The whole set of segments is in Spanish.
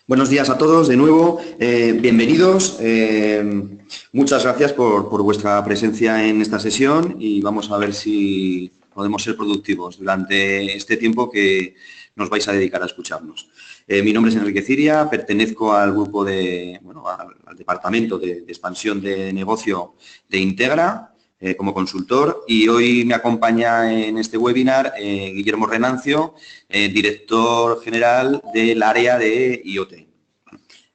Buenos días a todos de nuevo, bienvenidos. Muchas gracias por vuestra presencia en esta sesión y vamos a ver si podemos ser productivos durante este tiempo que nos vais a dedicar a escucharnos. Mi nombre es Enrique Ciria, pertenezco al grupo al departamento de expansión de negocio de Integra como consultor y hoy me acompaña en este webinar Guillermo Renancio, director general del área de IoT.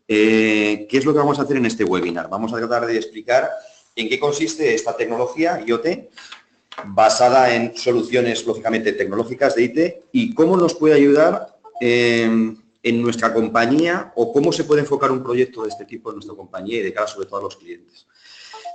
¿Qué es lo que vamos a hacer en este webinar? Vamos a tratar de explicar en qué consiste esta tecnología IoT basada en soluciones, lógicamente, tecnológicas de IT y cómo nos puede ayudar en nuestra compañía o cómo se puede enfocar un proyecto de este tipo en nuestra compañía y de cara sobre todo a los clientes.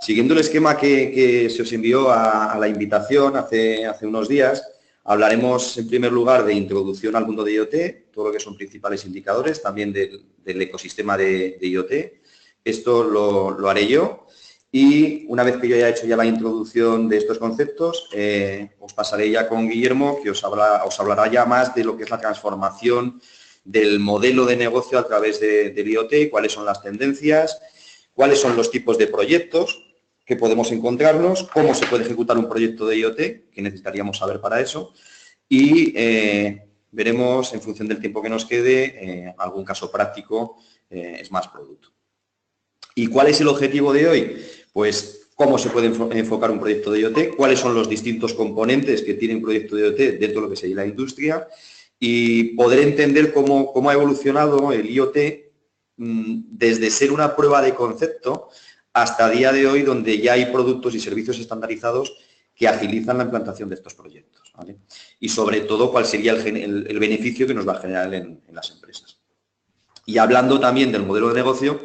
Siguiendo el esquema que se os envió a la invitación hace unos días, hablaremos en primer lugar de introducción al mundo de IoT, todo lo que son principales indicadores, también del ecosistema de IoT. Esto lo haré yo y una vez que yo haya hecho ya la introducción de estos conceptos, os pasaré ya con Guillermo, que os hablará ya más de lo que es la transformación del modelo de negocio a través del IoT, cuáles son las tendencias, cuáles son los tipos de proyectos que podemos encontrarnos, cómo se puede ejecutar un proyecto de IoT, que necesitaríamos saber para eso, y veremos, en función del tiempo que nos quede, algún caso práctico, Smash Product. ¿Y cuál es el objetivo de hoy? Pues cómo se puede enfocar un proyecto de IoT, cuáles son los distintos componentes que tiene un proyecto de IoT dentro de lo que sería la industria y poder entender cómo ha evolucionado el IoT desde ser una prueba de concepto hasta el día de hoy, donde ya hay productos y servicios estandarizados que agilizan la implantación de estos proyectos, ¿vale? Y sobre todo, cuál sería el beneficio que nos va a generar en las empresas. Y hablando también del modelo de negocio,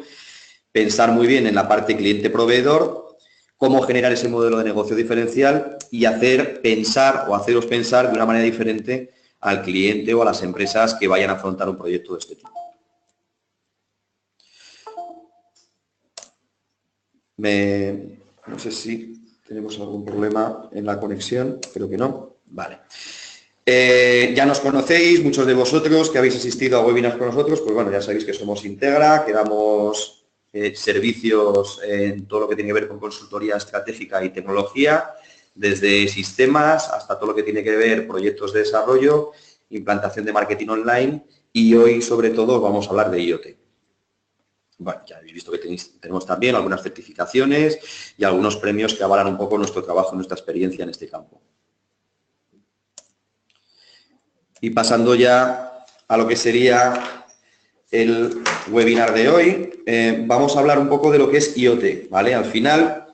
pensar muy bien en la parte cliente-proveedor, cómo generar ese modelo de negocio diferencial y haceros pensar de una manera diferente al cliente o a las empresas que vayan a afrontar un proyecto de este tipo. No sé si tenemos algún problema en la conexión, creo que no. Vale. Ya nos conocéis, muchos de vosotros que habéis asistido a webinars con nosotros, pues bueno, ya sabéis que somos Integra, que damos servicios en todo lo que tiene que ver con consultoría estratégica y tecnología, desde sistemas hasta todo lo que tiene que ver proyectos de desarrollo, implantación de marketing online y hoy, sobre todo, vamos a hablar de IoT. Bueno, ya habéis visto que tenemos también algunas certificaciones y algunos premios que avalan un poco nuestro trabajo, nuestra experiencia en este campo. Y pasando ya a lo que sería el webinar de hoy, vamos a hablar un poco de lo que es IoT, ¿vale? Al final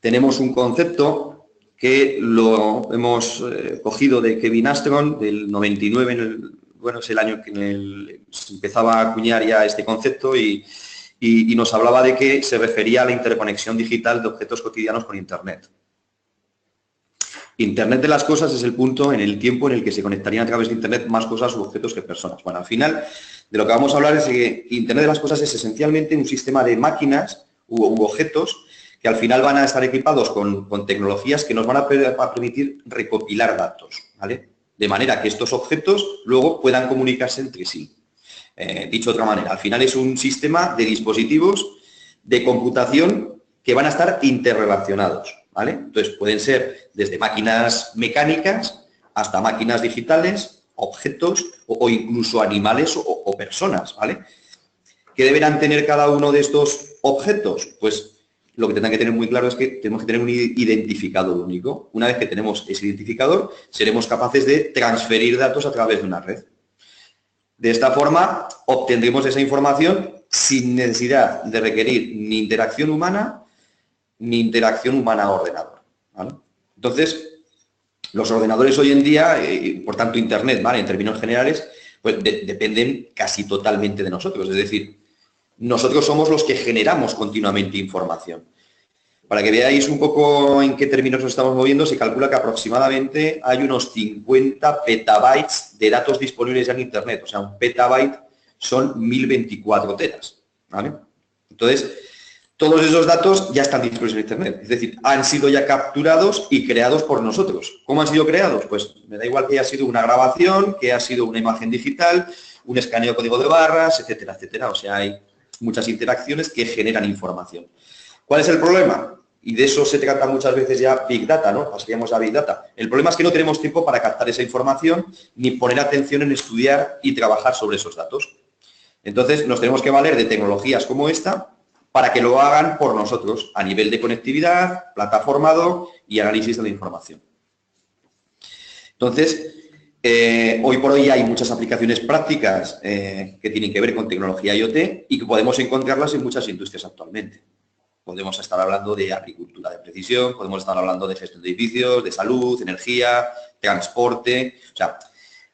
tenemos un concepto que lo hemos cogido de Kevin Astron del 99, bueno, es el año que se empezaba a acuñar ya este concepto y nos hablaba de que se refería a la interconexión digital de objetos cotidianos con Internet. Internet de las cosas es el punto en el tiempo en el que se conectarían a través de Internet más cosas u objetos que personas. Bueno, al final de lo que vamos a hablar es que Internet de las cosas es esencialmente un sistema de máquinas u objetos que al final van a estar equipados con tecnologías que nos van a permitir recopilar datos, ¿vale? De manera que estos objetos luego puedan comunicarse entre sí. Dicho de otra manera, al final es un sistema de dispositivos de computación que van a estar interrelacionados, ¿vale? Entonces, pueden ser desde máquinas mecánicas hasta máquinas digitales, objetos o incluso animales o personas, ¿vale? ¿Qué deberán tener cada uno de estos objetos? Pues lo que tendrán que tener muy claro es que tenemos que tener un identificador único. Una vez que tenemos ese identificador, seremos capaces de transferir datos a través de una red. De esta forma, obtendremos esa información sin necesidad de requerir ni interacción humana ordenador, ¿vale? Entonces, los ordenadores hoy en día, por tanto Internet, ¿vale? En términos generales, pues dependen casi totalmente de nosotros. Es decir, nosotros somos los que generamos continuamente información. Para que veáis un poco en qué términos nos estamos moviendo, se calcula que aproximadamente hay unos 50 petabytes de datos disponibles en Internet. O sea, un petabyte son 1024 teras, ¿vale? Entonces, todos esos datos ya están disponibles en Internet. Es decir, han sido ya capturados y creados por nosotros. ¿Cómo han sido creados? Pues me da igual que haya sido una grabación, que haya sido una imagen digital, un escaneo de código de barras, etcétera, etcétera. O sea, hay muchas interacciones que generan información. ¿Cuál es el problema? Y de eso se trata muchas veces ya Big Data, ¿no? Pasaríamos a Big Data. El problema es que no tenemos tiempo para captar esa información ni poner atención en estudiar y trabajar sobre esos datos. Entonces, nos tenemos que valer de tecnologías como esta para que lo hagan por nosotros a nivel de conectividad, plataformado y análisis de la información. Entonces, hoy por hoy hay muchas aplicaciones prácticas que tienen que ver con tecnología IoT y que podemos encontrarlas en muchas industrias actualmente. Podemos estar hablando de agricultura de precisión, podemos estar hablando de gestión de edificios, de salud, energía, transporte. O sea,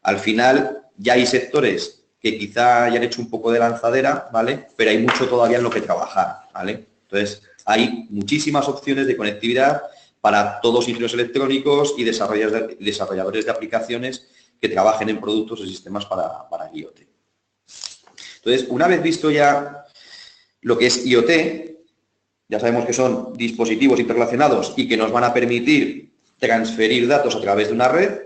al final ya hay sectores que quizá hayan hecho un poco de lanzadera, ¿vale? Pero hay mucho todavía en lo que trabajar, ¿vale? Entonces, hay muchísimas opciones de conectividad para todos los ingenieros electrónicos y desarrolladores de aplicaciones que trabajen en productos o sistemas para IoT. Entonces, una vez visto ya lo que es IoT, ya sabemos que son dispositivos interrelacionados y que nos van a permitir transferir datos a través de una red,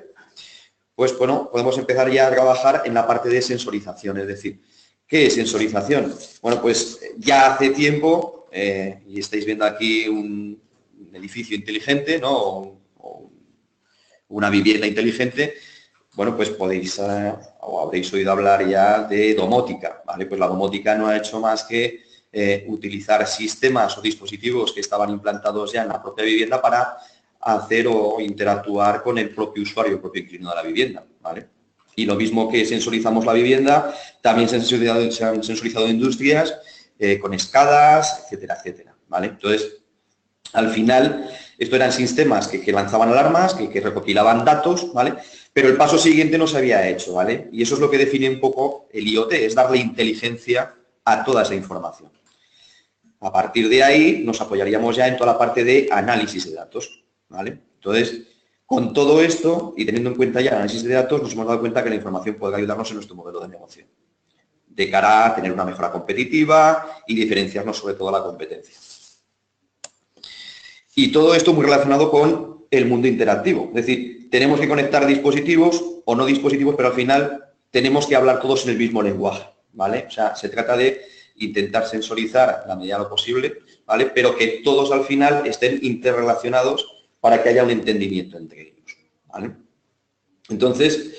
pues bueno, podemos empezar ya a trabajar en la parte de sensorización. Es decir, ¿qué es sensorización? Bueno, pues ya hace tiempo, y estáis viendo aquí un edificio inteligente, ¿no? O una vivienda inteligente, bueno, pues podéis o habréis oído hablar ya de domótica, ¿vale? Pues la domótica no ha hecho más que utilizar sistemas o dispositivos que estaban implantados ya en la propia vivienda para hacer o interactuar con el propio usuario, el propio inquilino de la vivienda, ¿vale? Y lo mismo que sensorizamos la vivienda, también se han sensorizado industrias con escadas, etcétera, etcétera, ¿vale? Entonces, al final, esto eran sistemas que lanzaban alarmas, que recopilaban datos, ¿vale? Pero el paso siguiente no se había hecho, ¿vale? Y eso es lo que define un poco el IoT, es darle inteligencia a toda esa información. A partir de ahí nos apoyaríamos ya en toda la parte de análisis de datos, ¿vale? Entonces, con todo esto y teniendo en cuenta ya el análisis de datos, nos hemos dado cuenta que la información puede ayudarnos en nuestro modelo de negocio, de cara a tener una mejora competitiva y diferenciarnos sobre todo a la competencia. Y todo esto muy relacionado con el mundo interactivo. Es decir, tenemos que conectar dispositivos o no dispositivos, pero al final tenemos que hablar todos en el mismo lenguaje, ¿vale? O sea, se trata de intentar sensorizar a la medida de lo posible, ¿vale? Pero que todos al final estén interrelacionados para que haya un entendimiento entre ellos, ¿vale? Entonces,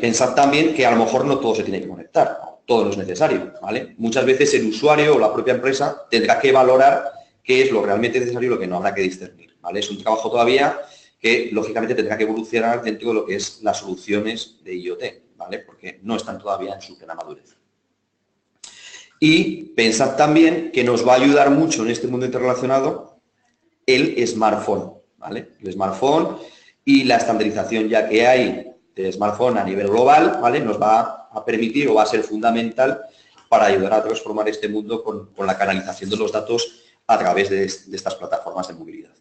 pensad también que a lo mejor no todo se tiene que conectar, ¿no? Todo no es necesario, ¿vale? Muchas veces el usuario o la propia empresa tendrá que valorar qué es lo realmente necesario y lo que no habrá que discernir, ¿vale? Es un trabajo todavía que, lógicamente, tendrá que evolucionar dentro de lo que es las soluciones de IoT, ¿vale? Porque no están todavía en su plena madurez. Y pensad también que nos va a ayudar mucho en este mundo interrelacionado el smartphone, ¿vale? El smartphone y la estandarización ya que hay de smartphone a nivel global, ¿vale? Nos va a permitir o va a ser fundamental para ayudar a transformar este mundo con la canalización de los datos a través de estas plataformas de movilidad.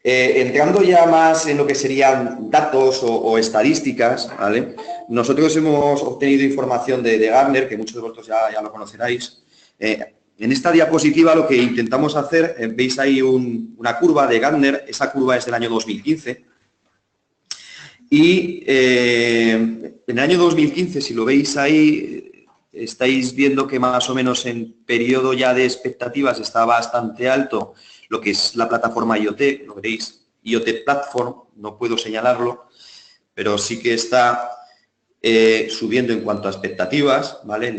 Entrando ya más en lo que serían datos o estadísticas, ¿vale? Nosotros hemos obtenido información de Gartner, que muchos de vosotros ya lo conoceráis. En esta diapositiva lo que intentamos hacer, veis ahí una curva de Gartner, esa curva es del año 2015. Y en el año 2015, si lo veis ahí, estáis viendo que más o menos en periodo ya de expectativas está bastante alto lo que es la plataforma IoT, lo veréis, IoT Platform, no puedo señalarlo, pero sí que está subiendo en cuanto a expectativas, ¿vale?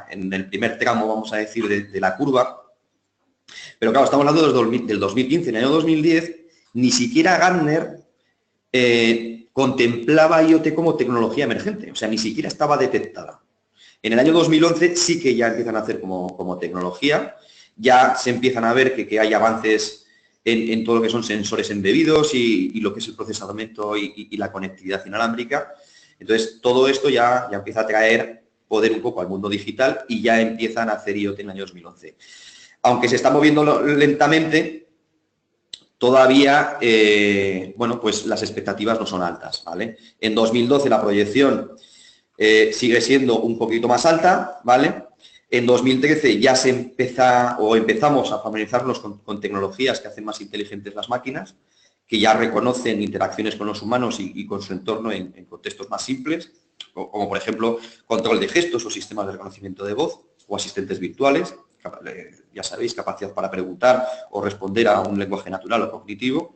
En el primer tramo, vamos a decir, de la curva. Pero claro, estamos hablando del 2015. En el año 2010, ni siquiera Gartner contemplaba IoT como tecnología emergente, o sea, ni siquiera estaba detectada. En el año 2011 sí que ya empiezan a hacer como tecnología, ya se empiezan a ver que hay avances en todo lo que son sensores embebidos y lo que es el procesamiento y la conectividad inalámbrica. Entonces, todo esto ya empieza a traer poder un poco al mundo digital y ya empiezan a hacer IoT en el año 2011. Aunque se está moviendo lentamente, todavía, bueno, pues las expectativas no son altas, ¿vale? En 2012 la proyección sigue siendo un poquito más alta, ¿vale? En 2013 ya empezamos a familiarizarnos con tecnologías que hacen más inteligentes las máquinas, que ya reconocen interacciones con los humanos y con su entorno en contextos más simples, como por ejemplo control de gestos o sistemas de reconocimiento de voz o asistentes virtuales, ya sabéis, capacidad para preguntar o responder a un lenguaje natural o cognitivo.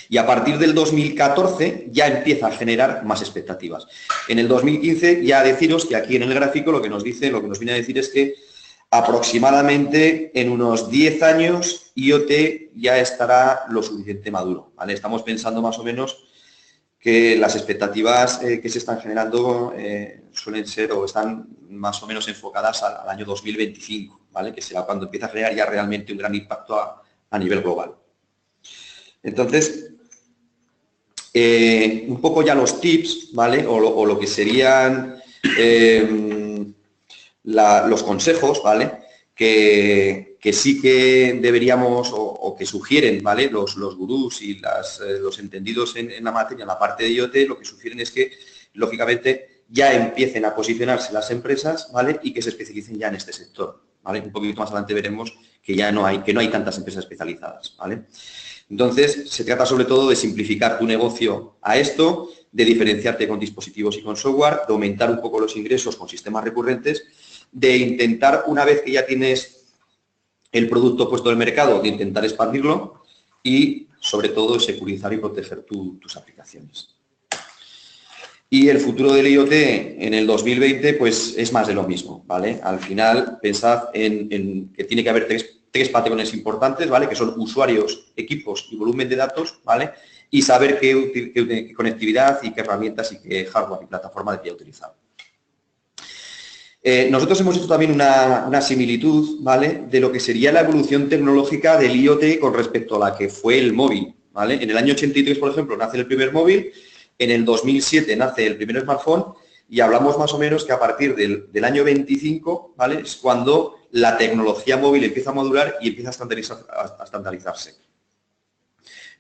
Y a partir del 2014 ya empieza a generar más expectativas. En el 2015 ya deciros que aquí en el gráfico lo que nos viene a decir es que aproximadamente en unos 10 años IoT ya estará lo suficiente maduro, ¿vale? Estamos pensando más o menos que las expectativas que se están generando suelen ser o están más o menos enfocadas al año 2025, ¿vale? Que será cuando empieza a generar ya realmente un gran impacto a nivel global. Entonces, un poco ya los tips, ¿vale? O lo que serían los consejos, ¿vale? Que sí que deberíamos o que sugieren, ¿vale? Los gurús y los entendidos en la materia, en la parte de IoT, lo que sugieren es que, lógicamente, ya empiecen a posicionarse las empresas, ¿vale? Y que se especialicen ya en este sector, ¿vale? Un poquito más adelante veremos que ya no hay tantas empresas especializadas, ¿vale? Entonces, se trata sobre todo de simplificar tu negocio a esto, de diferenciarte con dispositivos y con software, de aumentar un poco los ingresos con sistemas recurrentes, de intentar, una vez que ya tienes el producto puesto en el mercado, de intentar expandirlo y, sobre todo, de securizar y proteger tus aplicaciones. Y el futuro del IoT en el 2020, pues, es más de lo mismo, ¿vale? Al final, pensad en que tiene que haber tres patrones importantes, ¿vale? Que son usuarios, equipos y volumen de datos, ¿vale? Y saber qué conectividad y qué herramientas y qué hardware y plataforma debería utilizar. Nosotros hemos hecho también una similitud, ¿vale? De lo que sería la evolución tecnológica del IoT con respecto a la que fue el móvil, ¿vale? En el año 83, por ejemplo, nace el primer móvil, en el 2007 nace el primer smartphone y hablamos más o menos que a partir del año 25, ¿vale? Es cuando la tecnología móvil empieza a madurar y empieza a estandarizarse.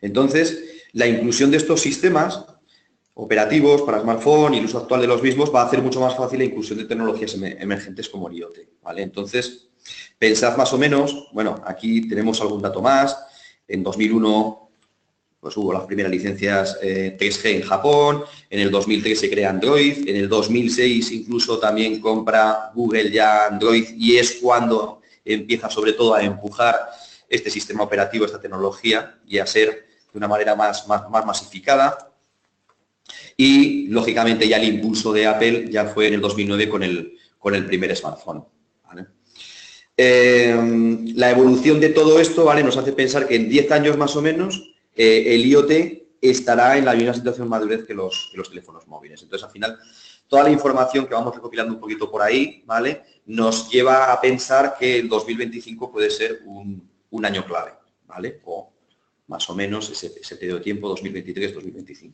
Entonces, la inclusión de estos sistemas operativos para smartphone y el uso actual de los mismos va a hacer mucho más fácil la inclusión de tecnologías emergentes como el IoT, ¿vale? Entonces, pensad más o menos, bueno, aquí tenemos algún dato más, en 2001 pues hubo las primeras licencias 3G en Japón, en el 2003 se crea Android, en el 2006 incluso también compra Google ya Android y es cuando empieza sobre todo a empujar este sistema operativo, esta tecnología y a ser de una manera más masificada. Y, lógicamente, ya el impulso de Apple ya fue en el 2009 con el primer smartphone, ¿vale? La evolución de todo esto, ¿vale? Nos hace pensar que en 10 años más o menos el IoT estará en la misma situación de madurez que los teléfonos móviles. Entonces, al final, toda la información que vamos recopilando un poquito por ahí, ¿vale? Nos lleva a pensar que el 2025 puede ser un año clave, ¿vale? O más o menos ese periodo de tiempo, 2023-2025.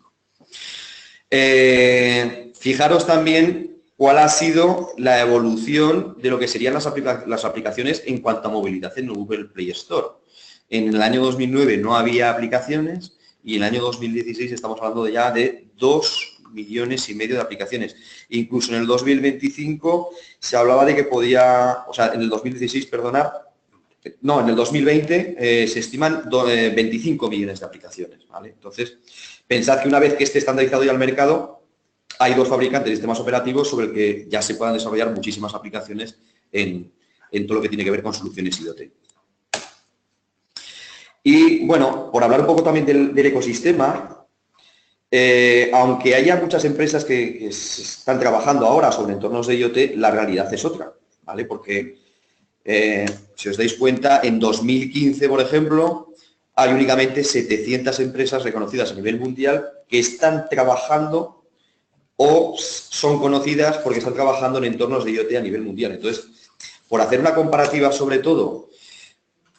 Fijaros también cuál ha sido la evolución de lo que serían las aplicaciones en cuanto a movilidad en Google Play Store. En el año 2009 no había aplicaciones y en el año 2016 estamos hablando ya de 2,5 millones de aplicaciones. Incluso en el 2025 se hablaba de que podía, o sea, en el 2016, perdonad, no, en el 2020 se estiman 25 millones de aplicaciones, ¿vale? Entonces, pensad que una vez que esté estandarizado ya el mercado, hay 2 fabricantes de sistemas operativos sobre el que ya se puedan desarrollar muchísimas aplicaciones en todo lo que tiene que ver con soluciones IoT. Y, bueno, por hablar un poco también del ecosistema, aunque haya muchas empresas que están trabajando ahora sobre entornos de IoT, la realidad es otra, ¿vale? Porque, si os dais cuenta, en 2015, por ejemplo, hay únicamente 700 empresas reconocidas a nivel mundial que están trabajando o son conocidas porque están trabajando en entornos de IoT a nivel mundial. Entonces, por hacer una comparativa sobre todo,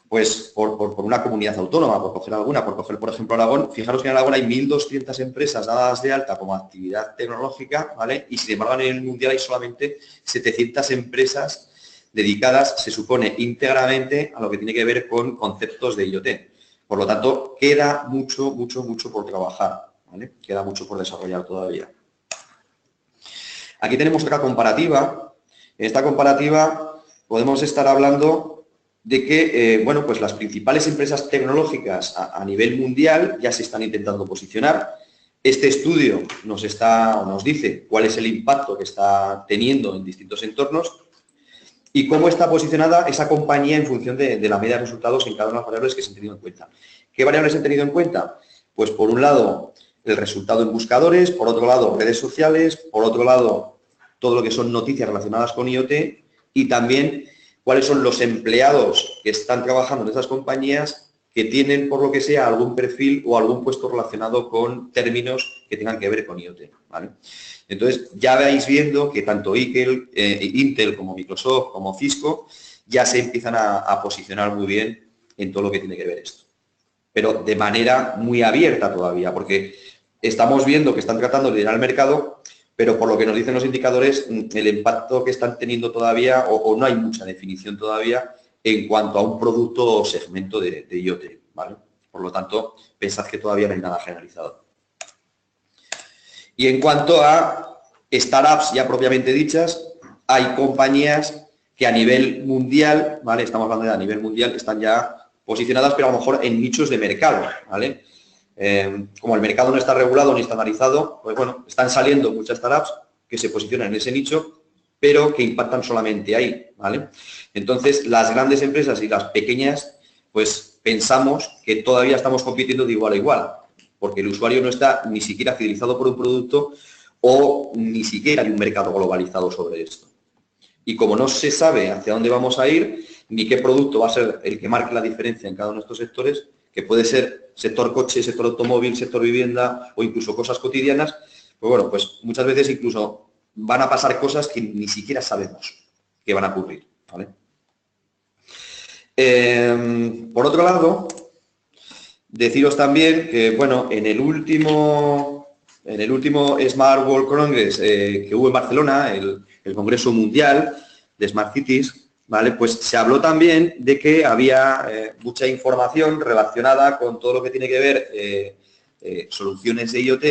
pues por una comunidad autónoma, por coger alguna, por coger, por ejemplo, Aragón, fijaros que en Aragón hay 1.200 empresas dadas de alta como actividad tecnológica, ¿vale? Y sin embargo, en el mundial hay solamente 700 empresas dedicadas, se supone, íntegramente a lo que tiene que ver con conceptos de IoT. Por lo tanto, queda mucho por trabajar, ¿vale? Queda mucho por desarrollar todavía. Aquí tenemos otra comparativa. En esta comparativa podemos estar hablando de que bueno, pues las principales empresas tecnológicas a nivel mundial ya se están intentando posicionar. Este estudio nos dice cuál es el impacto que está teniendo en distintos entornos y cómo está posicionada esa compañía en función de la media de resultados en cada una de las variables que se han tenido en cuenta. ¿Qué variables se han tenido en cuenta? Pues por un lado, el resultado en buscadores, por otro lado, redes sociales, por otro lado, todo lo que son noticias relacionadas con IoT y también cuáles son los empleados que están trabajando en esas compañías que tienen, por lo que sea, algún perfil o algún puesto relacionado con términos que tengan que ver con IoT, ¿vale? Entonces, ya vais viendo que tanto Intel como Microsoft, como Cisco, ya se empiezan a posicionar muy bien en todo lo que tiene que ver esto. Pero de manera muy abierta todavía, porque estamos viendo que están tratando de llenar el mercado, pero por lo que nos dicen los indicadores, el impacto que están teniendo todavía, o no hay mucha definición todavía, en cuanto a un producto o segmento de IoT, ¿vale? Por lo tanto, pensad que todavía no hay nada generalizado. Y en cuanto a startups ya propiamente dichas, hay compañías que a nivel mundial, ¿vale? Estamos hablando de a nivel mundial, están ya posicionadas, pero a lo mejor en nichos de mercado, ¿vale? Como el mercado no está regulado ni estandarizado, pues bueno, están saliendo muchas startups que se posicionan en ese nicho, pero que impactan solamente ahí, ¿vale? Entonces, las grandes empresas y las pequeñas, pues pensamos que todavía estamos compitiendo de igual a igual, porque el usuario no está ni siquiera fidelizado por un producto o ni siquiera hay un mercado globalizado sobre esto. Y como no se sabe hacia dónde vamos a ir, ni qué producto va a ser el que marque la diferencia en cada uno de estos sectores, que puede ser sector coche, sector automóvil, sector vivienda o incluso cosas cotidianas, pues bueno, pues muchas veces incluso van a pasar cosas que ni siquiera sabemos que van a ocurrir, ¿vale? Por otro lado, deciros también que, bueno, en el último Smart World Congress que hubo en Barcelona, el Congreso Mundial de Smart Cities, ¿vale? Pues se habló también de que había mucha información relacionada con todo lo que tiene que ver soluciones de IoT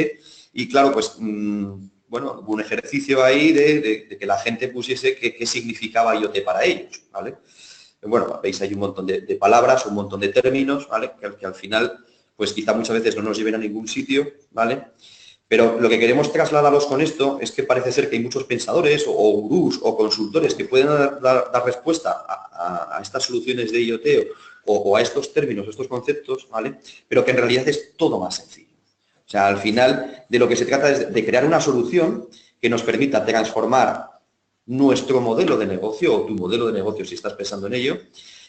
y, claro, pues, bueno, hubo un ejercicio ahí de que la gente pusiese qué significaba IoT para ellos, ¿vale? Bueno, veis, hay un montón de palabras, un montón de términos, ¿vale? Que al final, pues quizá muchas veces no nos lleven a ningún sitio, ¿vale? Pero lo que queremos trasladaros con esto es que parece ser que hay muchos pensadores o gurús o consultores que pueden dar respuesta a estas soluciones de IoT o a estos términos, estos conceptos, ¿vale? Pero que en realidad es todo más sencillo. O sea, al final de lo que se trata es de crear una solución que nos permita transformar nuestro modelo de negocio o tu modelo de negocio si estás pensando en ello,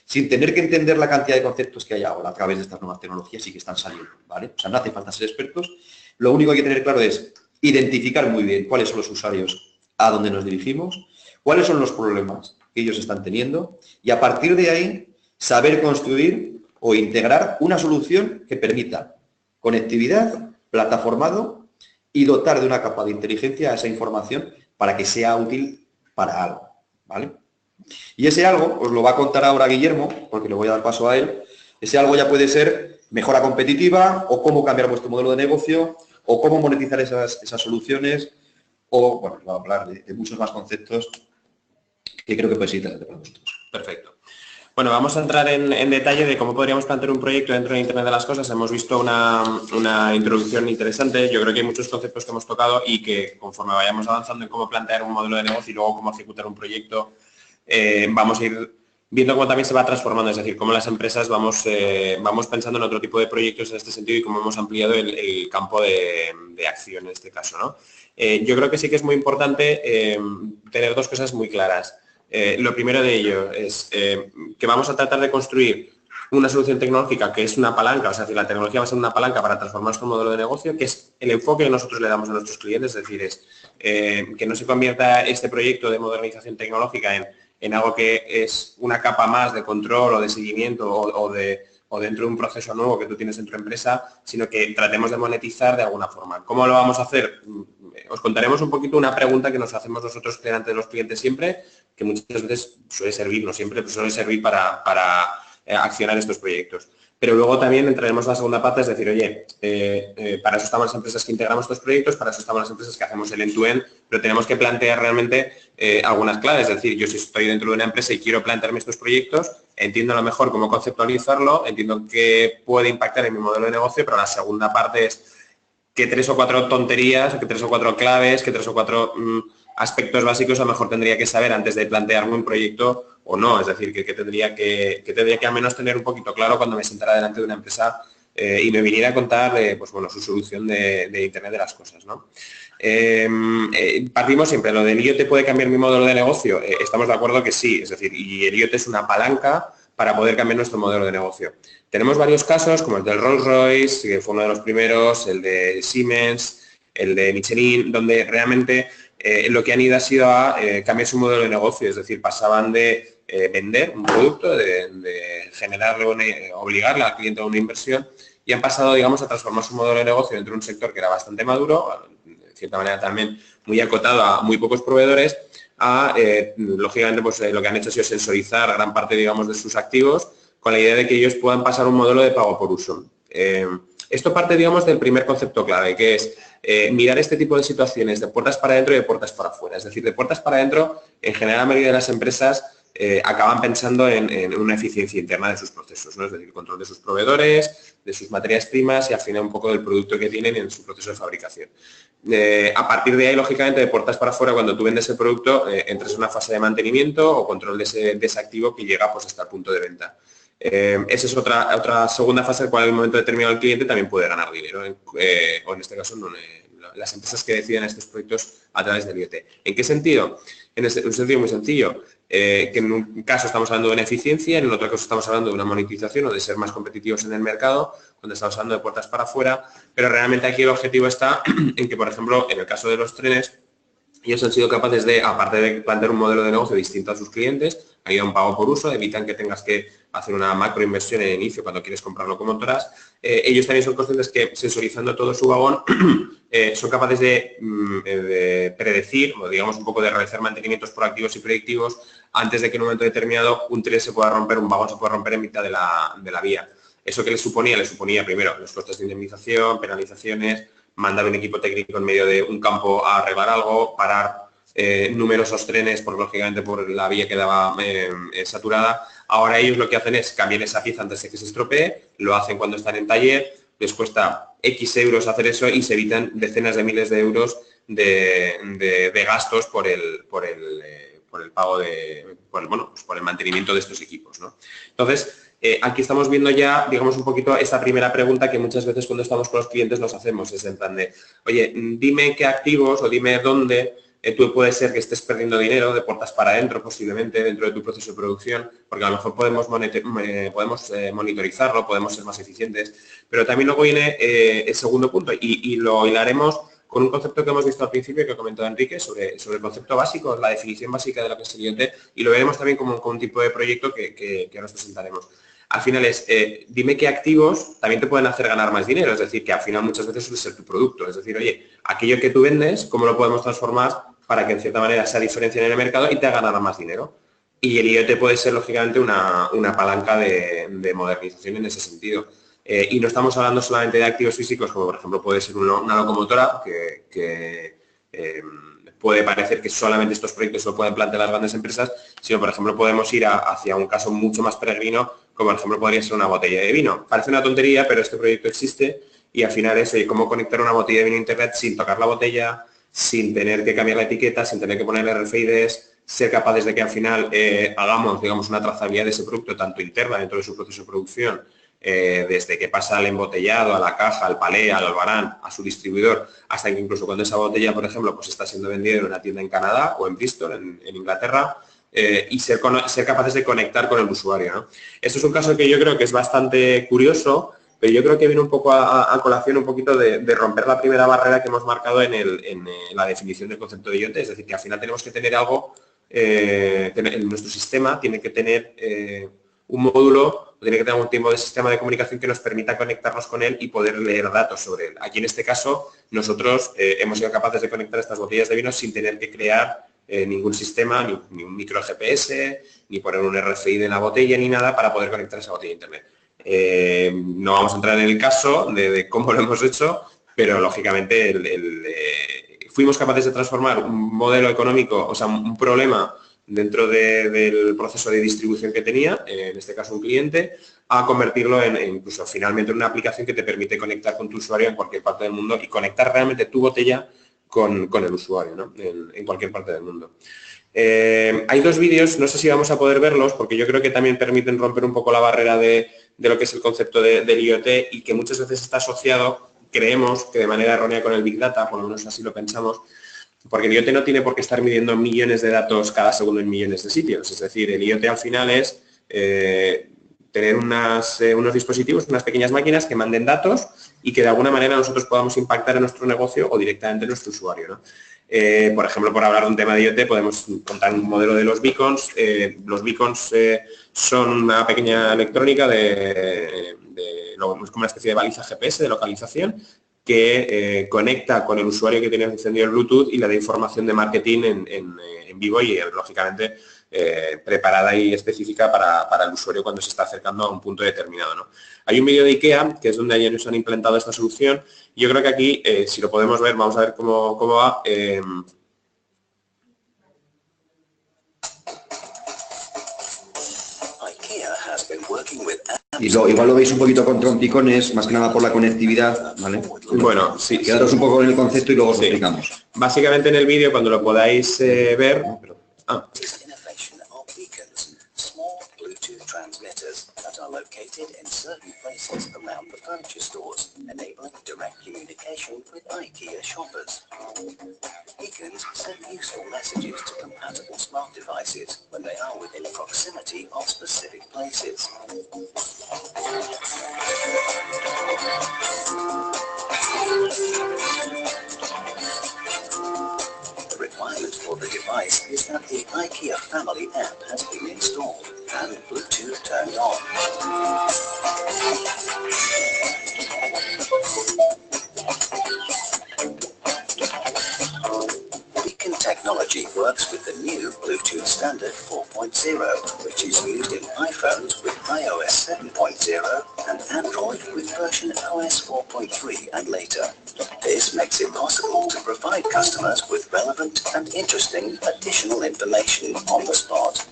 sin tener que entender la cantidad de conceptos que hay ahora a través de estas nuevas tecnologías y que están saliendo, ¿vale? O sea, no hace falta ser expertos. Lo único que hay que tener claro es identificar muy bien cuáles son los usuarios a dónde nos dirigimos, cuáles son los problemas que ellos están teniendo y a partir de ahí saber construir o integrar una solución que permita conectividad, plataformado y dotar de una capa de inteligencia a esa información para que sea útil para algo, ¿vale? Y ese algo os lo va a contar ahora Guillermo, porque le voy a dar paso a él. Ese algo ya puede ser mejora competitiva o cómo cambiar vuestro modelo de negocio o cómo monetizar esas soluciones o, bueno, os voy a hablar de muchos más conceptos que creo que puede ser interesante para vosotros. Perfecto. Bueno, vamos a entrar en detalle de cómo podríamos plantear un proyecto dentro de Internet de las Cosas. Hemos visto una introducción interesante. Yo creo que hay muchos conceptos que hemos tocado y que conforme vayamos avanzando en cómo plantear un modelo de negocio y luego cómo ejecutar un proyecto, vamos a ir viendo cómo también se va transformando, es decir, cómo las empresas vamos pensando en otro tipo de proyectos en este sentido y cómo hemos ampliado el campo de acción en este caso, ¿no? Yo creo que sí que es muy importante tener dos cosas muy claras. Lo primero de ello es que vamos a tratar de construir una solución tecnológica que es una palanca, o sea, que la tecnología va a ser una palanca para transformar nuestro modelo de negocio, que es el enfoque que nosotros le damos a nuestros clientes, es decir, es que no se convierta este proyecto de modernización tecnológica en algo que es una capa más de control o de seguimiento o dentro de un proceso nuevo que tú tienes en tu empresa, sino que tratemos de monetizar de alguna forma. ¿Cómo lo vamos a hacer? Os contaremos un poquito una pregunta que nos hacemos nosotros delante de los clientes siempre, que muchas veces suele servir, no siempre, pero suele servir para accionar estos proyectos. Pero luego también entraremos en la segunda parte, es decir, oye, para eso estamos las empresas que integramos estos proyectos, para eso estamos las empresas que hacemos el end-to-end, pero tenemos que plantear realmente algunas claves. Es decir, yo si estoy dentro de una empresa y quiero plantearme estos proyectos, entiendo a lo mejor cómo conceptualizarlo, entiendo qué puede impactar en mi modelo de negocio, pero la segunda parte es que 3 o 4 tonterías, que 3 o 4 claves, que 3 o 4 aspectos básicos a lo mejor tendría que saber antes de plantearme un proyecto o no. Es decir, que tendría que al menos tener un poquito claro cuando me sentara delante de una empresa y me viniera a contar pues, bueno, su solución de Internet de las cosas, ¿no? Partimos siempre, lo del IoT puede cambiar mi modelo de negocio. Estamos de acuerdo que sí, es decir, y el IoT es una palanca para poder cambiar nuestro modelo de negocio. Tenemos varios casos, como el del Rolls-Royce, que fue uno de los primeros, el de Siemens, el de Michelin, donde realmente lo que han ido ha sido a cambiar su modelo de negocio, es decir, pasaban de vender un producto, de generarle, obligarle al cliente a una inversión, y han pasado, digamos, a transformar su modelo de negocio dentro de un sector que era bastante maduro, de cierta manera también muy acotado a muy pocos proveedores, a, lógicamente, pues lo que han hecho ha sido sensorizar gran parte, digamos, de sus activos con la idea de que ellos puedan pasar un modelo de pago por uso. Esto parte, digamos, del primer concepto clave, que es mirar este tipo de situaciones de puertas para adentro y de puertas para afuera. Es decir, de puertas para adentro, en general, la mayoría de las empresas acaban pensando en una eficiencia interna de sus procesos, ¿no? Es decir, control de sus proveedores, de sus materias primas y al final un poco del producto que tienen en su proceso de fabricación. A partir de ahí, lógicamente, de puertas para afuera, cuando tú vendes el producto, entras en una fase de mantenimiento o control de ese activo que llega pues, hasta el punto de venta. Esa es otra segunda fase en la cual en un momento determinado el cliente también puede ganar dinero, o en este caso las empresas que deciden estos proyectos a través del IoT. ¿En qué sentido? En un sentido muy sencillo, que en un caso estamos hablando de una eficiencia, en el otro caso estamos hablando de una monetización o de ser más competitivos en el mercado, donde estamos hablando de puertas para afuera, pero realmente aquí el objetivo está en que, por ejemplo, en el caso de los trenes, ellos han sido capaces de, aparte de plantear un modelo de negocio distinto a sus clientes, han ido a un pago por uso, evitan que tengas que hacer una macroinversión en el inicio cuando quieres comprar locomotoras. Ellos también son conscientes que, sensorizando todo su vagón, son capaces de predecir, o digamos un poco de realizar mantenimientos proactivos y predictivos antes de que en un momento determinado un tren se pueda romper, un vagón se pueda romper en mitad de la vía. ¿Eso qué les suponía? Les suponía primero los costes de indemnización, penalizaciones, mandar un equipo técnico en medio de un campo a arreglar algo, parar numerosos trenes, porque lógicamente por la vía quedaba saturada. Ahora ellos lo que hacen es cambiar esa pieza antes de que se estropee, lo hacen cuando están en taller, les cuesta X euros hacer eso y se evitan decenas de miles de euros de gastos por el pago por el mantenimiento de estos equipos, ¿no? Entonces, aquí estamos viendo ya, digamos, un poquito esta primera pregunta que muchas veces cuando estamos con los clientes nos hacemos, es en plan de, oye, dime qué activos o dime dónde tú puede ser que estés perdiendo dinero de puertas para adentro, posiblemente, dentro de tu proceso de producción, porque a lo mejor podemos monitorizarlo, podemos ser más eficientes, pero también luego viene el segundo punto y lo hilaremos con un concepto que hemos visto al principio que ha comentado Enrique sobre el concepto básico, la definición básica de lo que es el IoT, y lo veremos también como un tipo de proyecto que ahora os presentaremos. Al final es, dime qué activos también te pueden hacer ganar más dinero, es decir, que al final muchas veces suele ser tu producto, es decir, oye, aquello que tú vendes, ¿cómo lo podemos transformar para que en cierta manera sea diferencia en el mercado y te haga ganar más dinero? Y el IoT puede ser, lógicamente, una palanca de modernización en ese sentido. Y no estamos hablando solamente de activos físicos, como por ejemplo puede ser una locomotora, que puede parecer que solamente estos proyectos lo pueden plantear las grandes empresas, sino por ejemplo podemos ir hacia un caso mucho más peregrino, como por ejemplo podría ser una botella de vino. Parece una tontería, pero este proyecto existe y al final es cómo conectar una botella de vino a internet sin tocar la botella, sin tener que cambiar la etiqueta, sin tener que ponerle RFIDs, ser capaces de que al final hagamos, digamos, una trazabilidad de ese producto, tanto interna dentro de su proceso de producción, desde que pasa al embotellado, a la caja, al palé, al albarán, a su distribuidor, hasta que incluso cuando esa botella, por ejemplo, pues está siendo vendida en una tienda en Canadá o en Bristol, en Inglaterra, y ser capaces de conectar con el usuario, ¿no? Esto es un caso que yo creo que es bastante curioso, pero yo creo que viene un poco a colación un poquito de romper la primera barrera que hemos marcado en la definición del concepto de IoT, es decir, que al final tenemos que tener algo, en nuestro sistema tiene que tener un módulo, tiene que tener algún tipo de sistema de comunicación que nos permita conectarnos con él y poder leer datos sobre él. Aquí en este caso, nosotros hemos sido capaces de conectar estas botellas de vino sin tener que crear ningún sistema, ni un micro GPS, ni poner un RFID en la botella, ni nada para poder conectar esa botella a internet. No vamos a entrar en el caso de cómo lo hemos hecho, pero lógicamente fuimos capaces de transformar un modelo económico, o sea, un problema dentro del proceso de distribución que tenía, en este caso un cliente, a convertirlo en incluso finalmente en una aplicación que te permite conectar con tu usuario en cualquier parte del mundo y conectar realmente tu botella con el usuario, ¿no? En cualquier parte del mundo. Hay 2 vídeos, no sé si vamos a poder verlos, porque yo creo que también permiten romper un poco la barrera de lo que es el concepto del IoT y que muchas veces está asociado, creemos que de manera errónea, con el Big Data, por lo menos así lo pensamos, porque el IoT no tiene por qué estar midiendo millones de datos cada segundo en millones de sitios. Es decir, el IoT al final es tener unos dispositivos, unas pequeñas máquinas que manden datos y que de alguna manera nosotros podamos impactar en nuestro negocio o directamente en nuestro usuario, ¿no? Por ejemplo, por hablar de un tema de IoT, podemos contar un modelo de los beacons. Los beacons son una pequeña electrónica es como una especie de baliza GPS de localización que conecta con el usuario que tiene encendido el Bluetooth y le da información de marketing en vivo y, lógicamente, preparada y específica para el usuario cuando se está acercando a un punto determinado, ¿no? Hay un vídeo de IKEA, que es donde ellos han implementado esta solución, y yo creo que aquí, si lo podemos ver, vamos a ver cómo va. Igual lo veis un poquito con trompicones, más que nada por la conectividad, ¿vale? Bueno, sí. Quedaros un poco en el concepto y luego os lo explicamos. Básicamente en el vídeo, cuando lo podáis ver... Transmitters that are located in certain places around the furniture stores, enabling direct communication with IKEA shoppers. Beacons send useful messages to compatible smart devices when they are within proximity of specific places. The requirement for the device is that the IKEA Family app has been installed and Bluetooth turned on. Beacon technology works with the new Bluetooth standard 4.0, which is used in iPhones with iOS 7.0 and Android with version OS 4.3 and later. This makes it possible to provide customers with relevant and interesting additional information on the spot.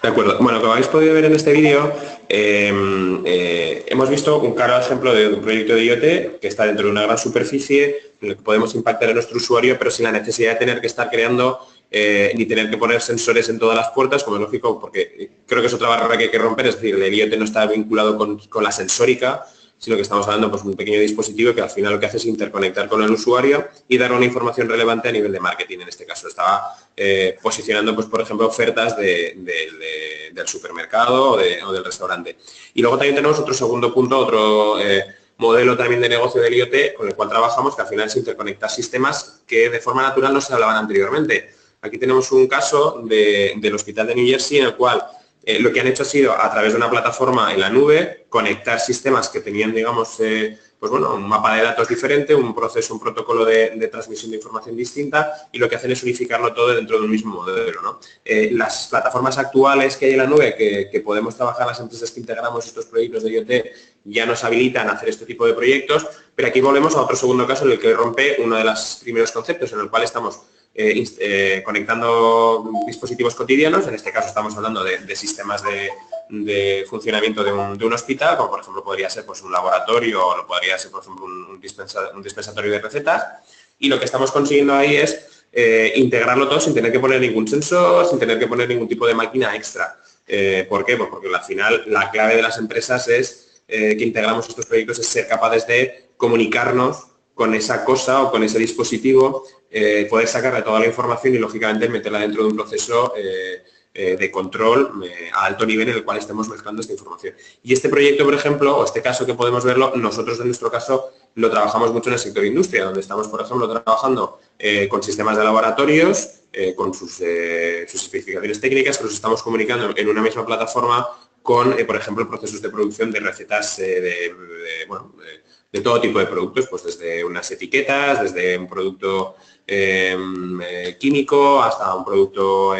De acuerdo. Bueno, como habéis podido ver en este vídeo, hemos visto un claro ejemplo de un proyecto de IoT que está dentro de una gran superficie en el que podemos impactar a nuestro usuario, pero sin la necesidad de tener que estar creando ni tener que poner sensores en todas las puertas, como es lógico, porque creo que es otra barrera que hay que romper. Es decir, el IoT no está vinculado con la sensórica, sino que estamos hablando pues un pequeño dispositivo que al final lo que hace es interconectar con el usuario y dar una información relevante a nivel de marketing. En este caso estaba posicionando, pues por ejemplo, ofertas del supermercado o del restaurante. Y luego también tenemos otro segundo punto, otro modelo también de negocio del IoT con el cual trabajamos, que al final es interconectar sistemas que de forma natural no se hablaban anteriormente. Aquí tenemos un caso del Hospital de New Jersey en el cual lo que han hecho ha sido, a través de una plataforma en la nube, conectar sistemas que tenían, digamos, pues bueno, un mapa de datos diferente, un protocolo de transmisión de información distinta, y lo que hacen es unificarlo todo dentro de un mismo modelo, ¿no? Las plataformas actuales que hay en la nube, que podemos trabajar las empresas que integramos estos proyectos de IoT, ya nos habilitan a hacer este tipo de proyectos, pero aquí volvemos a otro segundo caso en el que rompe uno de los primeros conceptos, en el cual estamos conectando dispositivos cotidianos. En este caso estamos hablando de sistemas de funcionamiento de un hospital, como por ejemplo podría ser pues, un laboratorio, o podría ser por ejemplo un dispensatorio de recetas, y lo que estamos consiguiendo ahí es integrarlo todo sin tener que poner ningún sensor, sin tener que poner ningún tipo de máquina extra. ¿Por qué? Pues porque al final la clave de las empresas es que integramos estos proyectos es ser capaces de comunicarnos con esa cosa o con ese dispositivo, poder sacarle toda la información y, lógicamente, meterla dentro de un proceso de control a alto nivel en el cual estemos mezclando esta información. Y este proyecto, por ejemplo, o este caso que podemos verlo, nosotros en nuestro caso lo trabajamos mucho en el sector industria, donde estamos, por ejemplo, trabajando con sistemas de laboratorios, con sus especificaciones técnicas, que los estamos comunicando en una misma plataforma con, por ejemplo, procesos de producción de recetas todo tipo de productos, pues desde unas etiquetas, desde un producto químico hasta un producto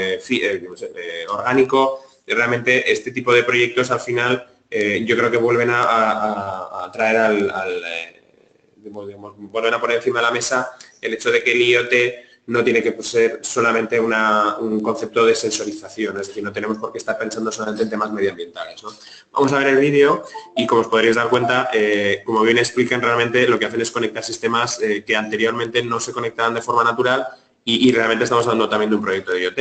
orgánico. Y realmente este tipo de proyectos al final yo creo que vuelven a traer vuelven a poner encima de la mesa el hecho de que el IoT no tiene que ser solamente un concepto de sensorización, es decir, no tenemos por qué estar pensando solamente en temas medioambientales, ¿no? Vamos a ver el vídeo y, como os podréis dar cuenta, como bien explican, realmente lo que hacen es conectar sistemas que anteriormente no se conectaban de forma natural y realmente estamos hablando también de un proyecto de IoT.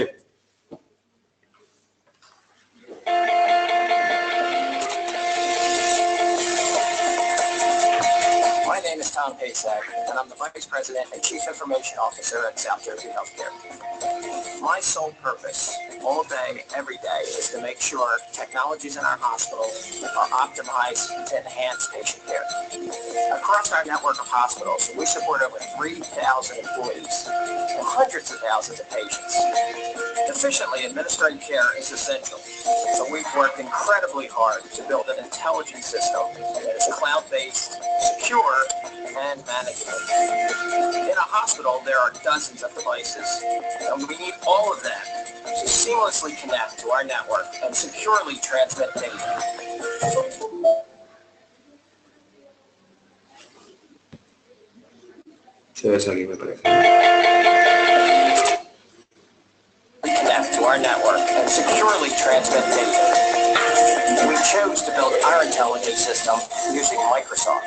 Tom Pasek, and I'm the Vice President and Chief Information Officer at South Jersey Healthcare. My sole purpose, all day, every day, is to make sure technologies in our hospitals are optimized to enhance patient care. Across our network of hospitals, we support over 3,000 employees and hundreds of thousands of patients. Efficiently administering care is essential, so we've worked incredibly hard to build an intelligent system that is cloud-based, secure, and manageable. In a hospital, there are dozens of devices, and we need all of them to seamlessly connect to our network and securely transmit data. Se ve aquí, me parece. Connect to our network and securely transmit data. We chose to build our intelligence system using Microsoft.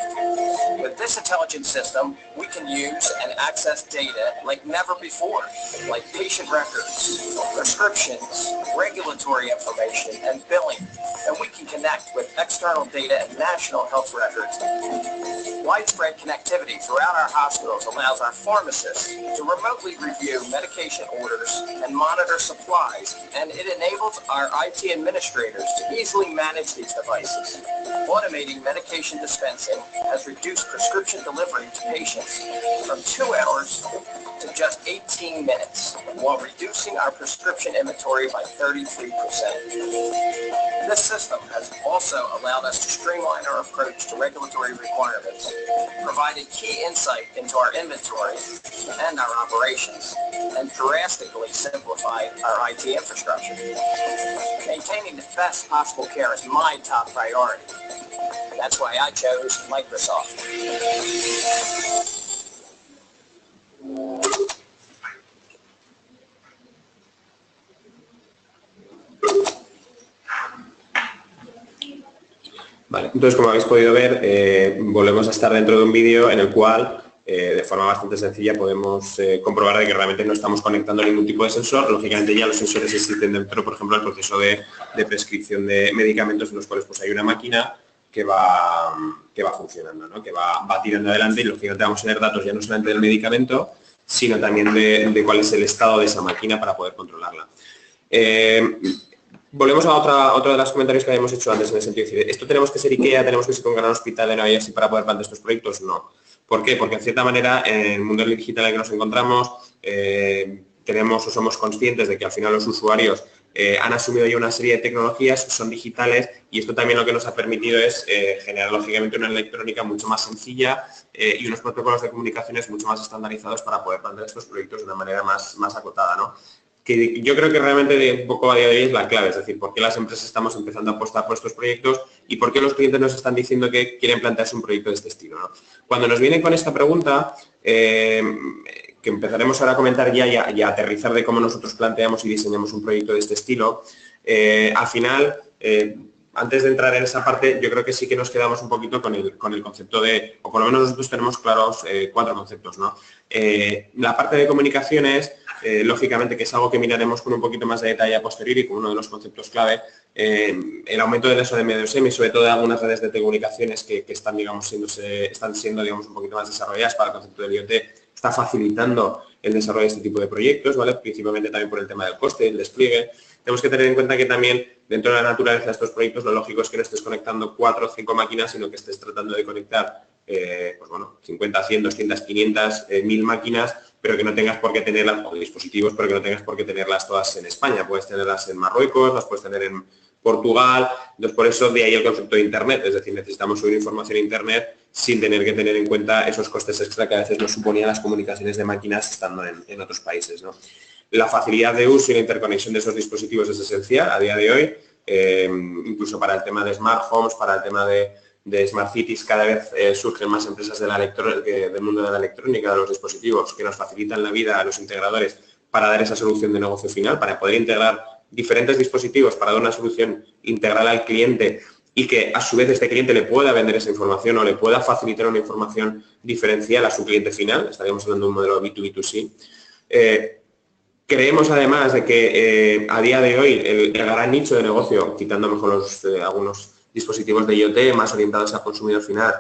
With this intelligence system, we can use and access data like never before, like patient records, prescriptions, regulatory information, and billing. And we can connect with external data and national health records. Widespread connectivity throughout our hospitals allows our pharmacists to remotely review medication orders and monitor supplies, and it enables our IT administrators to easily manage these devices. Automating medication dispensing has reduced prescription delivery to patients from 2 hours to just 18 minutes, while reducing our prescription inventory by 33%. This system has also allowed us to streamline our approach to regulatory requirements, provided key insight into our inventory and our operations, and drastically simplified our IT infrastructure. Maintaining the best possible care is my top priority. That's why I chose Microsoft. Vale, entonces, como habéis podido ver, volvemos a estar dentro de un vídeo en el cual, de forma bastante sencilla, podemos comprobar de que realmente no estamos conectando ningún tipo de sensor. Lógicamente ya los sensores existen dentro, por ejemplo, del proceso de prescripción de medicamentos, en los cuales pues hay una máquina que va funcionando, ¿no? Que va tirando adelante, y lógicamente vamos a tener datos ya no solamente del medicamento, sino también de cuál es el estado de esa máquina para poder controlarla. Volvemos a otro de los comentarios que habíamos hecho antes, en el sentido de decir, ¿esto tenemos que ser IKEA, tenemos que ser un gran hospital de Nueva Jersey para poder plantear estos proyectos? No. ¿Por qué? Porque en cierta manera, en el mundo digital en el que nos encontramos, tenemos o somos conscientes de que al final los usuarios han asumido ya una serie de tecnologías, son digitales, y esto también lo que nos ha permitido es generar lógicamente una electrónica mucho más sencilla y unos protocolos de comunicaciones mucho más estandarizados para poder plantear estos proyectos de una manera más acotada, ¿no? Que yo creo que realmente un poco a día de hoy es la clave, es decir, por qué las empresas estamos empezando a apostar por estos proyectos y por qué los clientes nos están diciendo que quieren plantearse un proyecto de este estilo, ¿no? Cuando nos vienen con esta pregunta, que empezaremos ahora a comentar y a aterrizar de cómo nosotros planteamos y diseñamos un proyecto de este estilo, al final, antes de entrar en esa parte, yo creo que sí que nos quedamos un poquito con el concepto de, o por lo menos nosotros tenemos claros 4 conceptos, ¿no? La parte de comunicaciones, lógicamente que es algo que miraremos con un poquito más de detalle a posteriori, como uno de los conceptos clave, el aumento del uso de medios SEM y sobre todo de algunas redes de telecomunicaciones que están, digamos, siendo digamos, un poquito más desarrolladas para el concepto del IoT, está facilitando el desarrollo de este tipo de proyectos, ¿vale? Principalmente también por el tema del coste, el despliegue. Tenemos que tener en cuenta que también dentro de la naturaleza de estos proyectos lo lógico es que no estés conectando 4 o 5 máquinas, sino que estés tratando de conectar pues bueno, 50, 100, 200, 500, 1000 máquinas, pero que no tengas por qué tenerlas, o dispositivos, pero que no tengas por qué tenerlas todas en España. Puedes tenerlas en Marruecos, las puedes tener en Portugal. Entonces, por eso de ahí el concepto de Internet, es decir, necesitamos subir información a Internet sin tener que tener en cuenta esos costes extra que a veces nos suponían las comunicaciones de máquinas estando en otros países, ¿no? La facilidad de uso y la interconexión de esos dispositivos es esencial a día de hoy, incluso para el tema de smart homes, para el tema de smart cities, cada vez surgen más empresas del mundo de la electrónica, de los dispositivos, que nos facilitan la vida a los integradores para dar esa solución de negocio final, para poder integrar diferentes dispositivos para dar una solución integral al cliente y que a su vez este cliente le pueda vender esa información o le pueda facilitar una información diferencial a su cliente final. Estaríamos hablando de un modelo B2B2C. Creemos además de que a día de hoy el gran nicho de negocio, quitando mejor algunos dispositivos de IoT más orientados al consumidor final,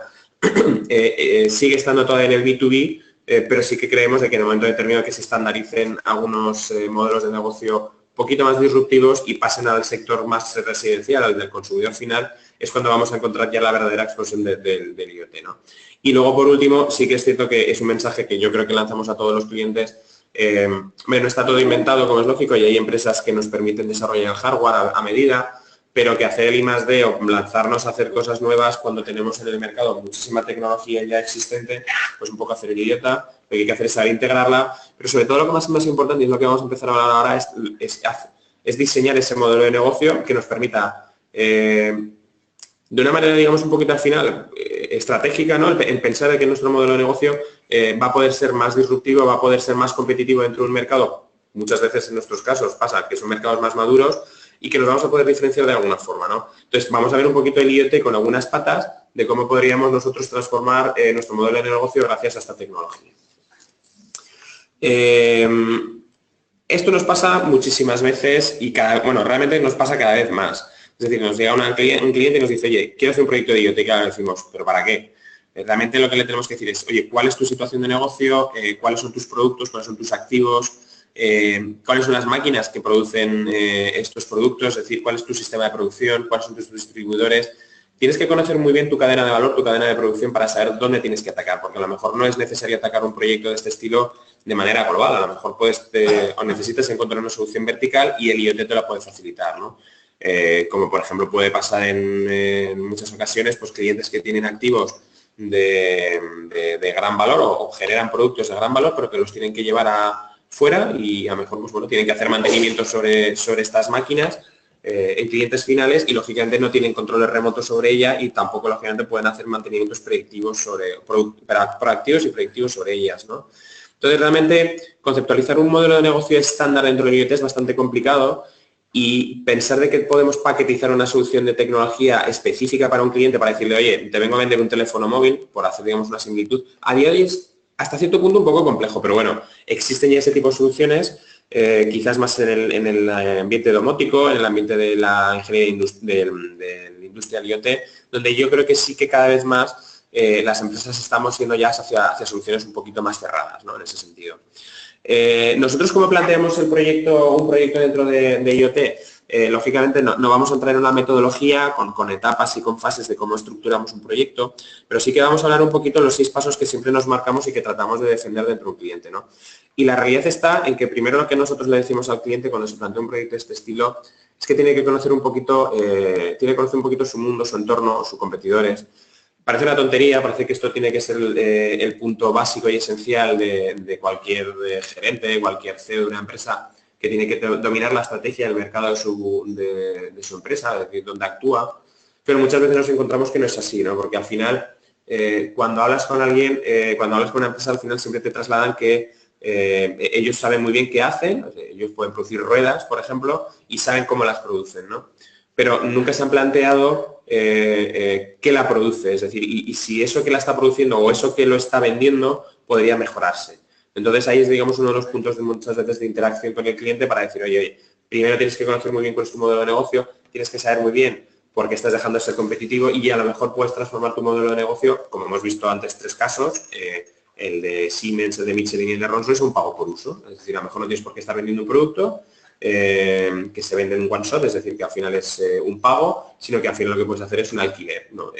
sigue estando todavía en el B2B, pero sí que creemos de que en el momento determinado que se estandaricen algunos modelos de negocio un poquito más disruptivos y pasen al sector más residencial, al del consumidor final, es cuando vamos a encontrar ya la verdadera explosión del IoT, ¿no? Y luego, por último, sí que es cierto que es un mensaje que yo creo que lanzamos a todos los clientes. No está todo inventado, como es lógico, y hay empresas que nos permiten desarrollar el hardware a medida, pero que hacer el I+D o lanzarnos a hacer cosas nuevas cuando tenemos en el mercado muchísima tecnología ya existente, pues un poco hacer el idiota. Lo que hay que hacer es saber integrarla, pero sobre todo lo que más importante, y es lo que vamos a empezar a hablar ahora, es diseñar ese modelo de negocio que nos permita, de una manera, digamos, un poquito al final, estratégica, ¿no? En pensar de que nuestro modelo de negocio va a poder ser más disruptivo, va a poder ser más competitivo dentro de un mercado. Muchas veces en nuestros casos pasa que son mercados más maduros y que nos vamos a poder diferenciar de alguna forma, ¿no? Entonces, vamos a ver un poquito el IoT con algunas patas de cómo podríamos nosotros transformar nuestro modelo de negocio gracias a esta tecnología. Esto nos pasa muchísimas veces y realmente nos pasa cada vez más. Es decir, nos llega un cliente y nos dice, oye, quiero hacer un proyecto de IoT, y ahora decimos, ¿pero para qué? Realmente lo que le tenemos que decir es, oye, ¿cuál es tu situación de negocio? ¿Cuáles son tus productos? ¿Cuáles son tus activos? ¿Cuáles son las máquinas que producen estos productos? Es decir, ¿cuál es tu sistema de producción? ¿Cuáles son tus distribuidores? Tienes que conocer muy bien tu cadena de valor, tu cadena de producción para saber dónde tienes que atacar, porque a lo mejor no es necesario atacar un proyecto de este estilo de manera global. A lo mejor o necesitas encontrar una solución vertical y el IoT te la puede facilitar, ¿no? Como por ejemplo puede pasar en muchas ocasiones, pues clientes que tienen activos de gran valor o generan productos de gran valor, pero que los tienen que llevar afuera y a lo mejor pues, bueno, tienen que hacer mantenimiento sobre estas máquinas en clientes finales y lógicamente no tienen controles remotos sobre ella y tampoco lógicamente pueden hacer mantenimientos proactivos y predictivos sobre ellas, ¿no? Entonces realmente conceptualizar un modelo de negocio estándar dentro del IoT es bastante complicado y pensar de que podemos paquetizar una solución de tecnología específica para un cliente para decirle, oye, te vengo a vender un teléfono móvil, por hacer, digamos, una similitud, a día de hoy es hasta cierto punto un poco complejo, pero bueno, existen ya ese tipo de soluciones, quizás más en el ambiente domótico, en el ambiente de la ingeniería de la industria IoT, donde yo creo que sí que cada vez más las empresas estamos yendo ya hacia soluciones un poquito más cerradas, ¿no? En ese sentido. Nosotros, ¿cómo planteamos un proyecto dentro de IoT? Lógicamente no vamos a entrar en una metodología con etapas y con fases de cómo estructuramos un proyecto, pero sí que vamos a hablar un poquito de los 6 pasos que siempre nos marcamos y que tratamos de defender dentro de un cliente, ¿no? Y la realidad está en que primero lo que nosotros le decimos al cliente cuando se plantea un proyecto de este estilo es que tiene que conocer un poquito su mundo, su entorno, sus competidores. Parece una tontería, parece que esto tiene que ser el punto básico y esencial de cualquier gerente, de cualquier CEO de una empresa que tiene que dominar la estrategia del mercado de su empresa, es decir, donde actúa, pero muchas veces nos encontramos que no es así, ¿no? Porque al final, cuando hablas con alguien, cuando hablas con una empresa, al final siempre te trasladan que ellos saben muy bien qué hacen, ellos pueden producir ruedas, por ejemplo, y saben cómo las producen, ¿no? Pero nunca se han planteado qué la produce, es decir, y si eso que la está produciendo o eso que lo está vendiendo podría mejorarse. Entonces ahí es, digamos, uno de los puntos de muchas veces de interacción con el cliente para decir, oye, primero tienes que conocer muy bien cuál es tu modelo de negocio, tienes que saber muy bien por qué estás dejando de ser competitivo y a lo mejor puedes transformar tu modelo de negocio, como hemos visto antes 3 casos, el de Siemens, el de Michelin y el de Rolls-Royce, un pago por uso. Es decir, a lo mejor no tienes por qué estar vendiendo un producto que se vende en one shot, es decir, que al final es un pago, sino que al final lo que puedes hacer es un alquiler, ¿no?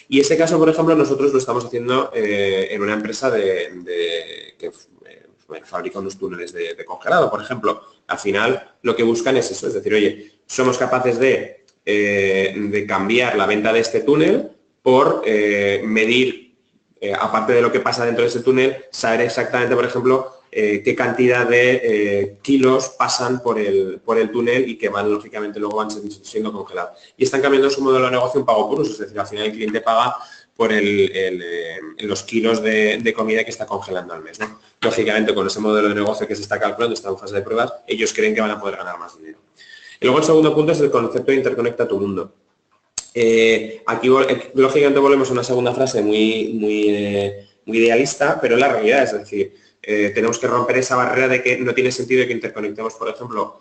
Y ese caso, por ejemplo, nosotros lo estamos haciendo en una empresa que fabrica unos túneles de congelado, por ejemplo. Al final lo que buscan es eso, es decir, oye, somos capaces de de cambiar la venta de este túnel por medir, aparte de lo que pasa dentro de ese túnel, saber exactamente, por ejemplo, qué cantidad de kilos pasan por el túnel y que van, lógicamente, luego van siendo congelados. Y están cambiando su modelo de negocio en pago por uso, es decir, al final el cliente paga por los kilos de comida que está congelando al mes, ¿no? Lógicamente, con ese modelo de negocio que se está calculando, está en fase de pruebas, ellos creen que van a poder ganar más dinero. Y luego el segundo punto es el concepto de interconecta tu mundo. Aquí, lógicamente, volvemos a una segunda frase muy idealista, pero es la realidad, es decir, tenemos que romper esa barrera de que no tiene sentido que interconectemos, por ejemplo,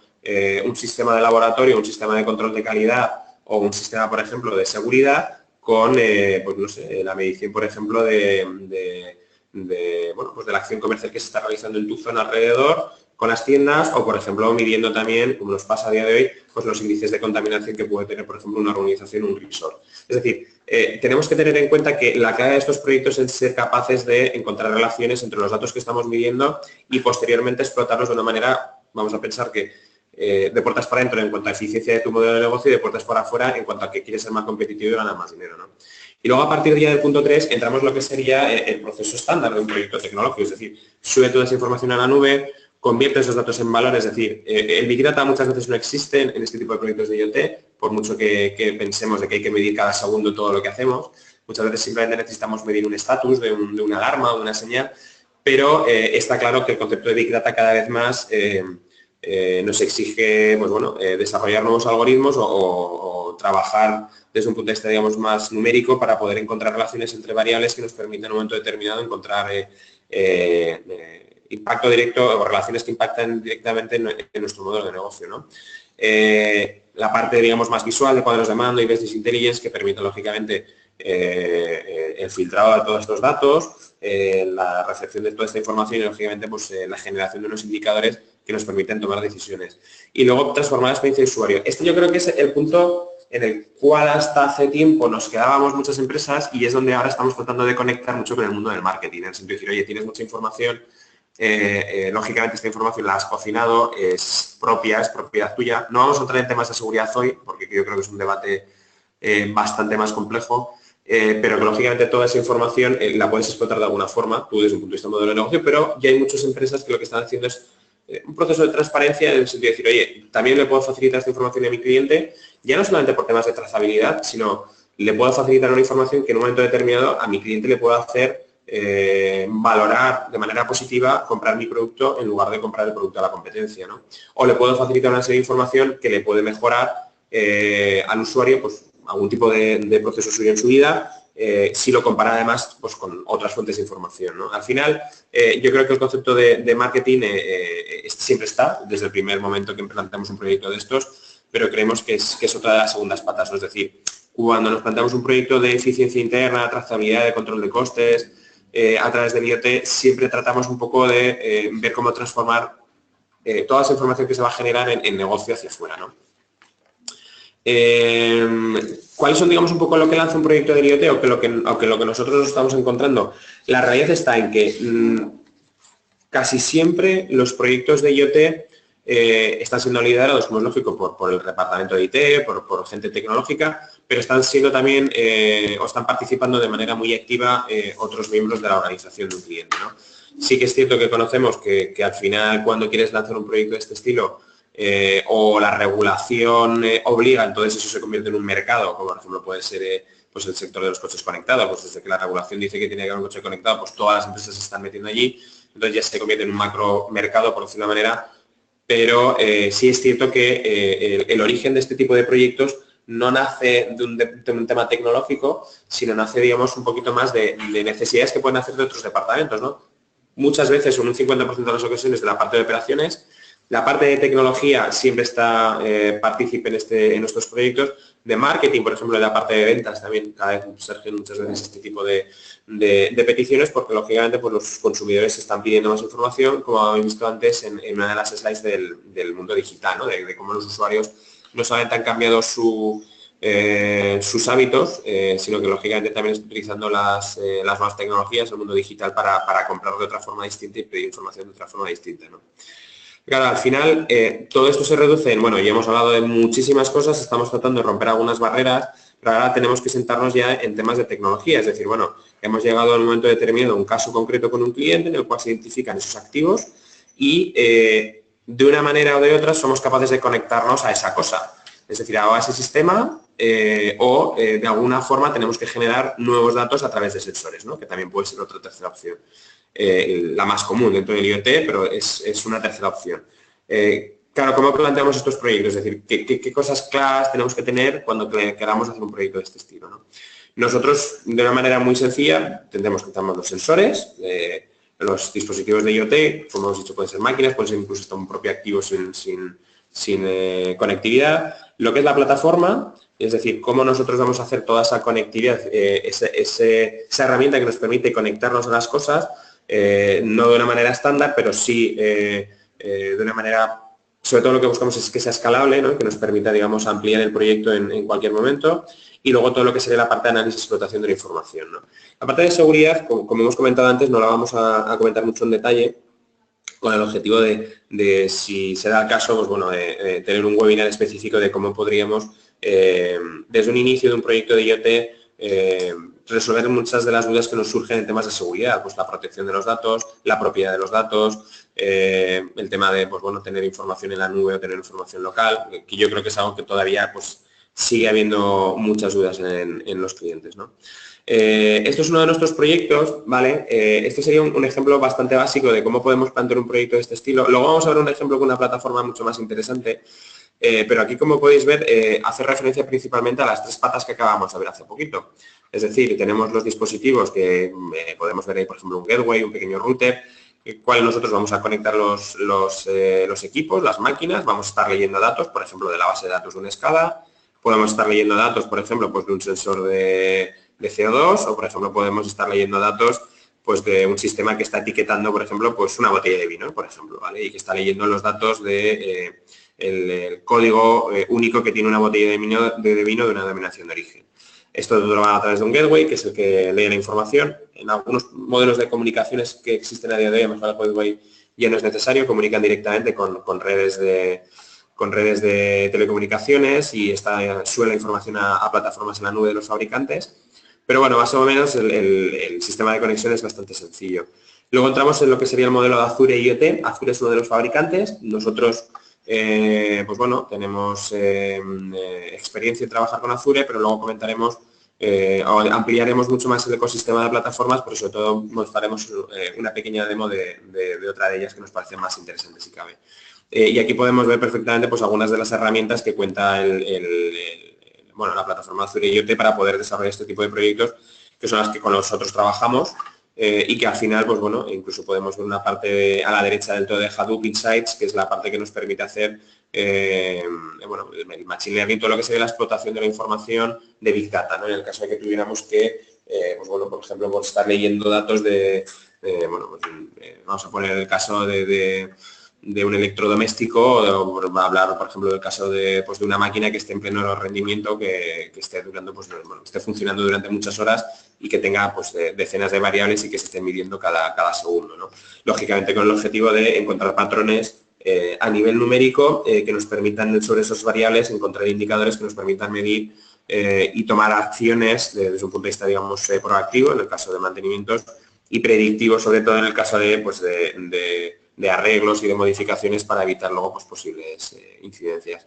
un sistema de laboratorio, un sistema de control de calidad o un sistema, por ejemplo, de seguridad con, pues no sé, la medición, por ejemplo, de la acción comercial que se está realizando en tu zona alrededor con las tiendas o, por ejemplo, midiendo también, como nos pasa a día de hoy, pues los índices de contaminación que puede tener, por ejemplo, una organización, un resort. Es decir, tenemos que tener en cuenta que la clave de estos proyectos es ser capaces de encontrar relaciones entre los datos que estamos midiendo y posteriormente explotarlos de una manera, vamos a pensar que de puertas para adentro en cuanto a eficiencia de tu modelo de negocio y de puertas para afuera en cuanto a que quieres ser más competitivo y ganar más dinero, ¿no? Y luego, a partir ya del punto 3, entramos en lo que sería el proceso estándar de un proyecto tecnológico, es decir, sube toda esa información a la nube, convierte esos datos en valor, es decir, el Big Data muchas veces no existe en este tipo de proyectos de IoT, por mucho que pensemos de que hay que medir cada segundo todo lo que hacemos. Muchas veces simplemente necesitamos medir un estatus de una alarma o de una señal, pero está claro que el concepto de Big Data cada vez más nos exige pues desarrollar nuevos algoritmos o trabajar desde un punto de vista, digamos, más numérico para poder encontrar relaciones entre variables que nos permitan en un momento determinado encontrar impacto directo o relaciones que impactan directamente en nuestro modelo de negocio, ¿no? La parte, digamos, más visual de cuadros de mando y business intelligence que permite, lógicamente, el filtrado de todos estos datos, la recepción de toda esta información y, lógicamente, pues, la generación de unos indicadores que nos permiten tomar decisiones. Y luego, transformar la experiencia de usuario. Este yo creo que es el punto en el cual hasta hace tiempo nos quedábamos muchas empresas y es donde ahora estamos tratando de conectar mucho con el mundo del marketing, en el sentido de decir, oye, tienes mucha información, lógicamente esta información la has cocinado, es propiedad tuya. No vamos a entrar en temas de seguridad hoy, porque yo creo que es un debate bastante más complejo, pero que lógicamente toda esa información la puedes explotar de alguna forma, tú desde un punto de vista de modelo de negocio, pero ya hay muchas empresas que lo que están haciendo es un proceso de transparencia en el sentido de decir, oye, también le puedo facilitar esta información a mi cliente, ya no solamente por temas de trazabilidad, sino le puedo facilitar una información que en un momento determinado a mi cliente le pueda hacer valorar de manera positiva comprar mi producto en lugar de comprar el producto de la competencia, ¿no? O le puedo facilitar una serie de información que le puede mejorar al usuario pues, algún tipo de proceso suyo en su vida, si lo compara además pues, con otras fuentes de información, ¿no? Al final, yo creo que el concepto de marketing siempre está, desde el primer momento que planteamos un proyecto de estos, pero creemos que es otra de las segundas patas, ¿no? Es decir, cuando nos planteamos un proyecto de eficiencia interna, trazabilidad, de control de costes, a través del IoT, siempre tratamos un poco de ver cómo transformar toda esa información que se va a generar en negocio hacia afuera, ¿no? ¿Cuáles son, digamos, un poco lo que lanza un proyecto de IoT o que lo que nosotros nos estamos encontrando? La realidad está en que casi siempre los proyectos de IoT están siendo liderados, como es lógico, por el departamento de IT, por gente tecnológica, pero están siendo también o están participando de manera muy activa otros miembros de la organización de un cliente, ¿no? Sí que es cierto que conocemos que al final cuando quieres lanzar un proyecto de este estilo o la regulación obliga, entonces eso se convierte en un mercado, como por ejemplo puede ser pues el sector de los coches conectados, pues desde que la regulación dice que tiene que haber un coche conectado, pues todas las empresas se están metiendo allí, entonces ya se convierte en un macro mercado, por decirlo de una manera, pero sí es cierto que el origen de este tipo de proyectos no nace de un tema tecnológico, sino nace, digamos, un poquito más de necesidades que pueden hacer de otros departamentos, ¿no? Muchas veces, son un 50% de las ocasiones, de la parte de operaciones. La parte de tecnología siempre está partícipe en estos proyectos. De marketing, por ejemplo, en la parte de ventas también cada vez surgen muchas veces este tipo de peticiones porque, lógicamente, pues, los consumidores están pidiendo más información, como habéis visto antes en una de las slides del mundo digital, ¿no? De cómo los usuarios no solamente han cambiado sus hábitos, sino que, lógicamente, también están utilizando las nuevas tecnologías, el mundo digital, para comprar de otra forma distinta y pedir información de otra forma distinta, ¿no? Claro, al final todo esto se reduce en, bueno, ya hemos hablado de muchísimas cosas, estamos tratando de romper algunas barreras, pero ahora tenemos que sentarnos ya en temas de tecnología, es decir, bueno, hemos llegado a un momento determinado, un caso concreto con un cliente en el cual se identifican esos activos y de una manera o de otra somos capaces de conectarnos a esa cosa, es decir, a ese sistema o de alguna forma tenemos que generar nuevos datos a través de sensores, ¿no? Que también puede ser otra tercera opción. La más común dentro del IoT, pero es una tercera opción. Claro, ¿cómo planteamos estos proyectos? Es decir, ¿qué cosas claras tenemos que tener cuando queramos hacer un proyecto de este estilo, ¿no? Nosotros, de una manera muy sencilla, tendremos que tomar los sensores, los dispositivos de IoT, como hemos dicho, pueden ser máquinas, pueden ser incluso hasta un propio activo sin conectividad. Lo que es la plataforma, es decir, cómo nosotros vamos a hacer toda esa conectividad, esa herramienta que nos permite conectarnos a las cosas, no de una manera estándar, pero sí de una manera, sobre todo lo que buscamos es que sea escalable, ¿no? Que nos permita, digamos, ampliar el proyecto en cualquier momento, y luego todo lo que sería la parte de análisis y explotación de la información, ¿no? La parte de seguridad, como hemos comentado antes, no la vamos a comentar mucho en detalle, con el objetivo de si se da el caso, pues bueno, de tener un webinar específico de cómo podríamos, desde un inicio de un proyecto de IoT, resolver muchas de las dudas que nos surgen en temas de seguridad, pues la protección de los datos, la propiedad de los datos, el tema de, pues bueno, tener información en la nube o tener información local, que yo creo que es algo que todavía, pues, sigue habiendo muchas dudas en los clientes, ¿no? Esto es uno de nuestros proyectos, ¿vale? Este sería un ejemplo bastante básico de cómo podemos plantear un proyecto de este estilo. Luego vamos a ver un ejemplo con una plataforma mucho más interesante, pero aquí, como podéis ver, hace referencia principalmente a las tres patas que acabamos de ver hace poquito. Es decir, tenemos los dispositivos que podemos ver ahí, por ejemplo, un gateway, un pequeño router, cual nosotros vamos a conectar los equipos, las máquinas, vamos a estar leyendo datos, por ejemplo, de la base de datos de una escala, podemos estar leyendo datos, por ejemplo, pues de un sensor de CO2 o, por ejemplo, podemos estar leyendo datos pues de un sistema que está etiquetando, por ejemplo, pues una botella de vino, por ejemplo, ¿vale? Y que está leyendo los datos de el código único que tiene una botella de vino de una denominación de origen. Esto lo va a través de un gateway, que es el que lee la información. En algunos modelos de comunicaciones que existen a día de hoy, además el gateway ya no es necesario, comunican directamente con redes de telecomunicaciones y sube la información a plataformas en la nube de los fabricantes. Pero bueno, más o menos el sistema de conexión es bastante sencillo. Luego entramos en lo que sería el modelo de Azure IoT. Azure es uno de los fabricantes. Nosotros, pues bueno, tenemos experiencia en trabajar con Azure, pero luego comentaremos, ampliaremos mucho más el ecosistema de plataformas, pero sobre todo mostraremos una pequeña demo de otra de ellas que nos parecen más interesantes si cabe. Y aquí podemos ver perfectamente pues algunas de las herramientas que cuenta la plataforma Azure IoT para poder desarrollar este tipo de proyectos, que son las que con nosotros trabajamos y que al final, pues bueno, incluso podemos ver una parte a la derecha del todo de Hadoop Insights, que es la parte que nos permite hacer el Machine Learning, todo lo que sería la explotación de la información de Big Data, ¿no? En el caso de que tuviéramos que, por ejemplo, por estar leyendo datos vamos a poner el caso de un electrodoméstico, o hablar, por ejemplo, del caso de una máquina que esté en pleno rendimiento, que esté durando, esté funcionando durante muchas horas y que tenga decenas de variables y que se estén midiendo cada segundo, ¿no? Lógicamente con el objetivo de encontrar patrones a nivel numérico que nos permitan sobre esos variables encontrar indicadores que nos permitan medir y tomar acciones desde un punto de vista, digamos, proactivo en el caso de mantenimientos y predictivo, sobre todo en el caso de arreglos y de modificaciones para evitar luego posibles incidencias.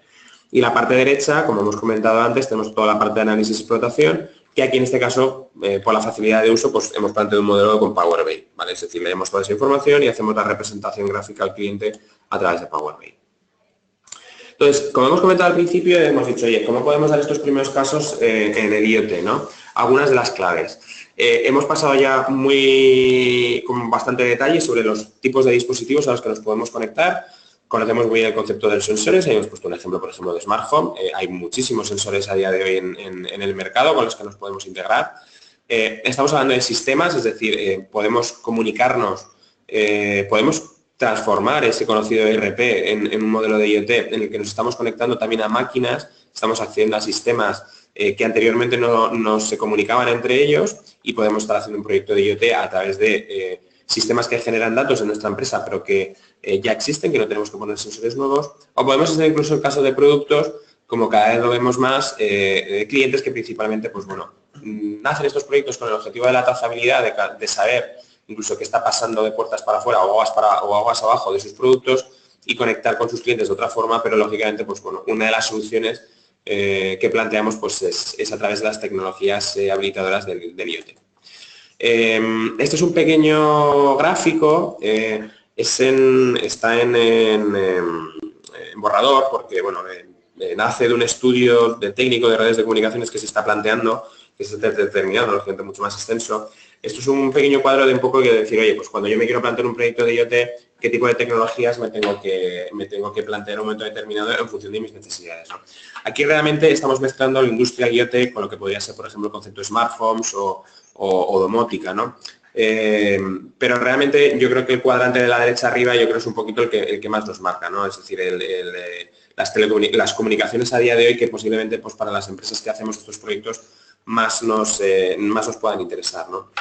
Y la parte derecha, como hemos comentado antes, tenemos toda la parte de análisis y explotación, que aquí en este caso, por la facilidad de uso, hemos planteado un modelo con Power BI, ¿vale? Es decir, leemos toda esa información y hacemos la representación gráfica al cliente a través de Power BI. Entonces, como hemos comentado al principio, hemos dicho, oye, ¿cómo podemos dar estos primeros casos en el IoT, ¿no? Algunas de las claves. Hemos pasado ya con bastante detalle sobre los tipos de dispositivos a los que nos podemos conectar. Conocemos muy bien el concepto de los sensores. Hemos puesto un ejemplo, por ejemplo, de Smart Home. Hay muchísimos sensores a día de hoy en el mercado con los que nos podemos integrar. Estamos hablando de sistemas, es decir, podemos comunicarnos, podemos transformar ese conocido ERP en un modelo de IoT en el que nos estamos conectando también a máquinas, estamos accediendo a sistemas que anteriormente no se comunicaban entre ellos y podemos estar haciendo un proyecto de IoT a través de sistemas que generan datos en nuestra empresa, pero que ya existen, que no tenemos que poner sensores nuevos, o podemos hacer incluso el caso de productos, como cada vez lo vemos más, clientes que principalmente, pues bueno, nacen estos proyectos con el objetivo de la trazabilidad, de saber incluso qué está pasando de puertas para afuera o aguas abajo de sus productos y conectar con sus clientes de otra forma, pero lógicamente, pues bueno, una de las soluciones que planteamos pues es a través de las tecnologías habilitadoras del IoT. Este es un pequeño gráfico, está en borrador porque bueno, nace de un estudio de técnico de redes de comunicaciones que se está planteando, que se está determinando, lógicamente mucho más extenso. Esto es un pequeño cuadro de un poco que decir, oye, pues cuando yo me quiero plantear un proyecto de IoT, ¿qué tipo de tecnologías me tengo que plantear en un momento determinado en función de mis necesidades, ¿no? Aquí realmente estamos mezclando la industria IoT con lo que podría ser, por ejemplo, el concepto de smartphones o domótica, ¿no? Pero realmente yo creo que el cuadrante de la derecha arriba yo creo es un poquito el que más nos marca, ¿no? Es decir, las comunicaciones a día de hoy que posiblemente pues, para las empresas que hacemos estos proyectos más nos puedan interesar, ¿no?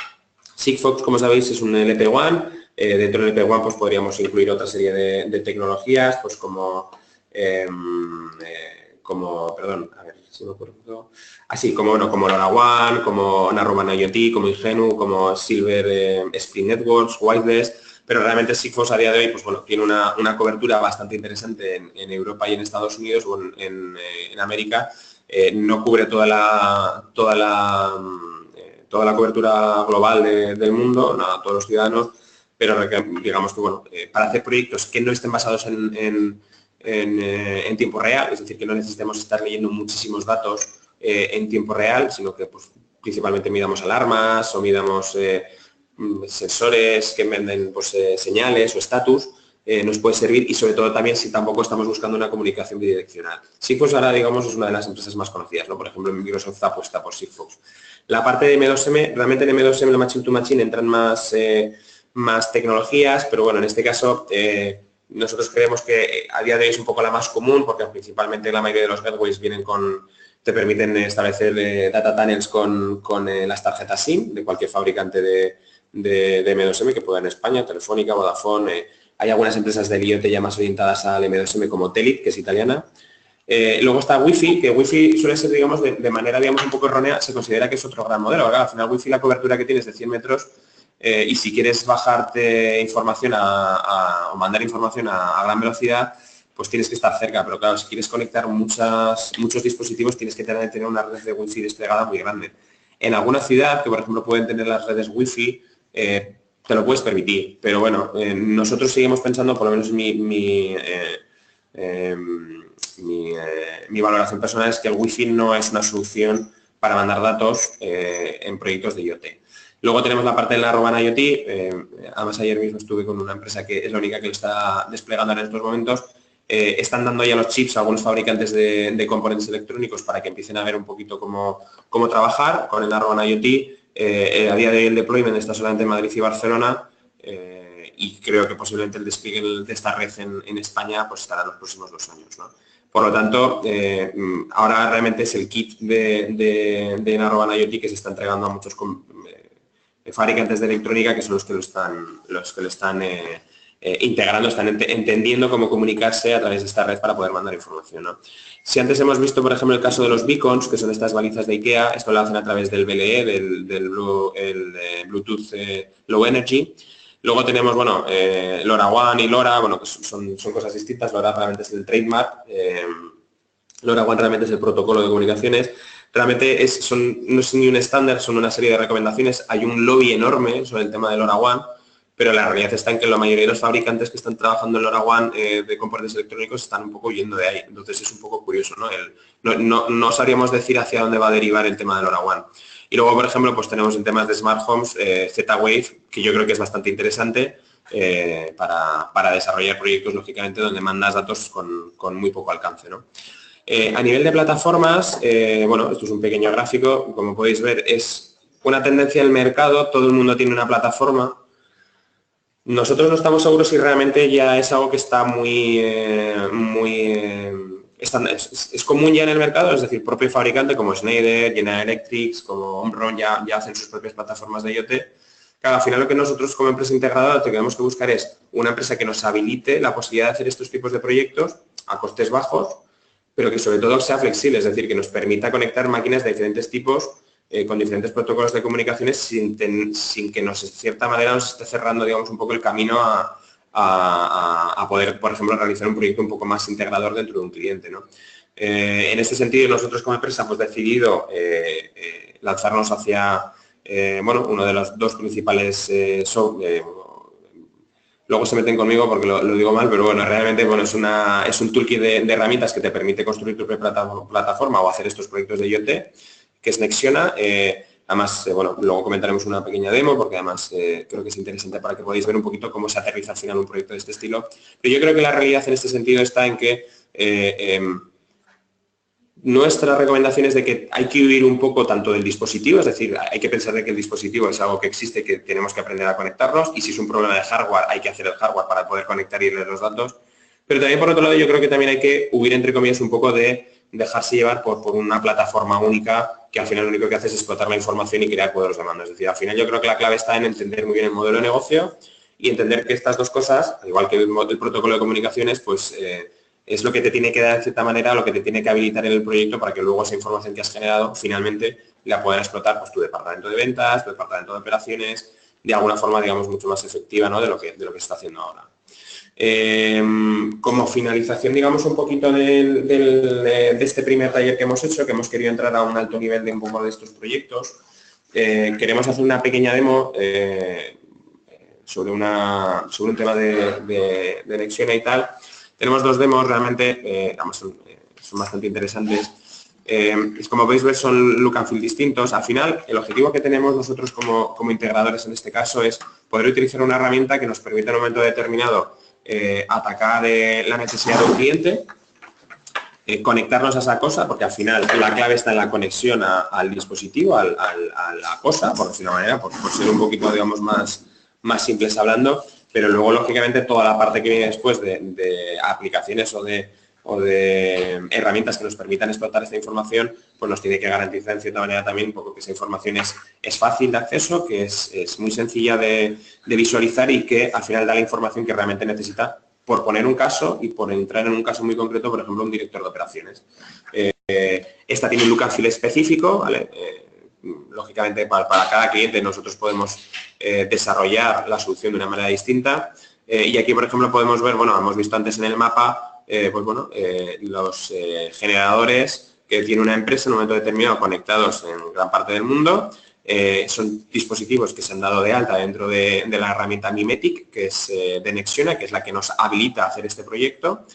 Sigfox, como sabéis, es un LP1. Dentro del LP1 pues, podríamos incluir otra serie de tecnologías, pues como perdón, a ver si me acuerdo. Así, como LoRaWAN, como Narrowband IoT, como Ingenu, como Silver Spring Networks, Wireless, pero realmente Sigfox a día de hoy pues, bueno, tiene una cobertura bastante interesante en Europa y en Estados Unidos o en América. No cubre toda la cobertura global del mundo, a todos los ciudadanos, pero digamos que bueno, para hacer proyectos que no estén basados en tiempo real, es decir, que no necesitemos estar leyendo muchísimos datos en tiempo real, sino que pues, principalmente midamos alarmas o midamos sensores que venden pues, señales o estatus, nos puede servir y sobre todo también si tampoco estamos buscando una comunicación bidireccional. Sigfox ahora, digamos, es una de las empresas más conocidas, ¿no? Por ejemplo, Microsoft apuesta por Sigfox. La parte de M2M, realmente en M2M, el Machine to Machine, entran más tecnologías, pero bueno, en este caso nosotros creemos que a día de hoy es un poco la más común porque principalmente la mayoría de los gateways te permiten establecer data tunnels con las tarjetas SIM de cualquier fabricante de M2M que pueda en España, Telefónica, Vodafone. Hay algunas empresas del IoT ya más orientadas al M2M como Telit, que es italiana. Luego está Wi-Fi, que Wi-Fi suele ser, digamos, de manera, digamos, un poco errónea, se considera que es otro gran modelo. ¿Verdad? Al final Wi-Fi la cobertura que tienes de 100 metros y si quieres bajarte información o mandar información a gran velocidad, pues tienes que estar cerca. Pero claro, si quieres conectar muchos dispositivos, tienes que tener una red de Wi-Fi desplegada muy grande. En alguna ciudad, que por ejemplo pueden tener las redes Wi-Fi, te lo puedes permitir. Pero bueno, nosotros seguimos pensando, por lo menos mi valoración personal es que el Wi-Fi no es una solución para mandar datos en proyectos de IoT. Luego tenemos la parte de la Narrowband IoT. Además, ayer mismo estuve con una empresa que es la única que lo está desplegando en estos momentos. Están dando ya los chips a algunos fabricantes de componentes electrónicos para que empiecen a ver un poquito cómo trabajar con el Narrowband IoT. A día de hoy el deployment está solamente en Madrid y Barcelona. Y creo que posiblemente el despliegue de esta red en España pues estará en los próximos 2 años, ¿no? Por lo tanto, ahora realmente es el kit de Narrowband IoT que se está entregando a muchos fabricantes de electrónica que son los que lo están integrando, están entendiendo cómo comunicarse a través de esta red para poder mandar información, ¿no? Si antes hemos visto, por ejemplo, el caso de los beacons, que son estas balizas de IKEA, esto lo hacen a través del BLE, del Bluetooth Low Energy. Luego tenemos, bueno, LoRaWAN y LoRa, bueno, que son cosas distintas. LoRa realmente es el trademark, LoRaWAN realmente es el protocolo de comunicaciones. Realmente no es ni un estándar, son una serie de recomendaciones. Hay un lobby enorme sobre el tema de LoRaWAN, pero la realidad está en que la mayoría de los fabricantes que están trabajando en LoRaWAN de componentes electrónicos están un poco huyendo de ahí. Entonces es un poco curioso, ¿no? No sabríamos decir hacia dónde va a derivar el tema de LoRaWAN. Y luego, por ejemplo, pues tenemos en temas de Smart Homes Z-Wave, que yo creo que es bastante interesante para desarrollar proyectos, lógicamente, donde mandas datos con muy poco alcance, ¿no? A nivel de plataformas, bueno, esto es un pequeño gráfico, como podéis ver, es una tendencia del mercado, todo el mundo tiene una plataforma. Nosotros no estamos seguros si realmente ya es algo que está es común ya en el mercado, es decir, propio fabricante como Schneider, General Electric, como Omron ya hacen sus propias plataformas de IoT, Claro, al final lo que nosotros como empresa integradora tenemos que buscar es una empresa que nos habilite la posibilidad de hacer estos tipos de proyectos a costes bajos, pero que sobre todo sea flexible, es decir, que nos permita conectar máquinas de diferentes tipos con diferentes protocolos de comunicaciones sin que de cierta manera nos esté cerrando, digamos, un poco el camino a poder, por ejemplo, realizar un proyecto un poco más integrador dentro de un cliente, ¿no? En este sentido, nosotros como empresa hemos decidido lanzarnos hacia bueno, uno de los dos principales luego se meten conmigo porque lo digo mal, pero bueno, realmente bueno, es un toolkit de herramientas que te permite construir tu propia plataforma o hacer estos proyectos de IoT, que es Nexiona. Además, bueno, luego comentaremos una pequeña demo porque además creo que es interesante para que podáis ver un poquito cómo se aterriza al final un proyecto de este estilo. Pero yo creo que la realidad en este sentido está en que nuestra recomendación es de que hay que huir un poco tanto del dispositivo, es decir, hay que pensar de que el dispositivo es algo que existe, que tenemos que aprender a conectarnos, y si es un problema de hardware, hay que hacer el hardware para poder conectar y leer los datos. Pero también, por otro lado, yo creo que también hay que huir, entre comillas, un poco de dejarse llevar por una plataforma única que al final lo único que hace es explotar la información y crear cuadros de mando. Es decir, al final yo creo que la clave está en entender muy bien el modelo de negocio y entender que estas dos cosas, al igual que el protocolo de comunicaciones, pues es lo que te tiene que dar, de cierta manera, lo que te tiene que habilitar en el proyecto para que luego esa información que has generado finalmente la pueda explotar pues, tu departamento de ventas, tu departamento de operaciones, de alguna forma, digamos, mucho más efectiva, ¿no? de lo que se está haciendo ahora. Como finalización, digamos, un poquito de este primer taller que hemos hecho, que hemos querido entrar a un alto nivel de un poco de estos proyectos, queremos hacer una pequeña demo sobre un tema de Nexiona y tal. Tenemos dos demos realmente, son bastante interesantes. Como podéis ver, son look and feel distintos. Al final, el objetivo que tenemos nosotros como integradores en este caso es poder utilizar una herramienta que nos permita en un momento determinado atacar la necesidad de un cliente, conectarnos a esa cosa, porque al final la clave está en la conexión al dispositivo, a la cosa, por decirlo de una manera, por ser un poquito, digamos, más simples hablando, pero luego, lógicamente, toda la parte que viene después de aplicaciones o de herramientas que nos permitan explotar esta información, pues nos tiene que garantizar en cierta manera también un poco que esa información es fácil de acceso, que es muy sencilla de visualizar y que al final da la información que realmente necesita, por poner un caso y por entrar en un caso muy concreto, por ejemplo, un director de operaciones. Esta tiene un look and feel específico, ¿vale? Lógicamente, para cada cliente nosotros podemos desarrollar la solución de una manera distinta. Y aquí, por ejemplo, podemos ver, bueno, hemos visto antes en el mapa, pues bueno, los generadores que tiene una empresa en un momento determinado conectados en gran parte del mundo. Son dispositivos que se han dado de alta dentro de la herramienta Mimetic, que es de Nexiona, que es la que nos habilita a hacer este proyecto.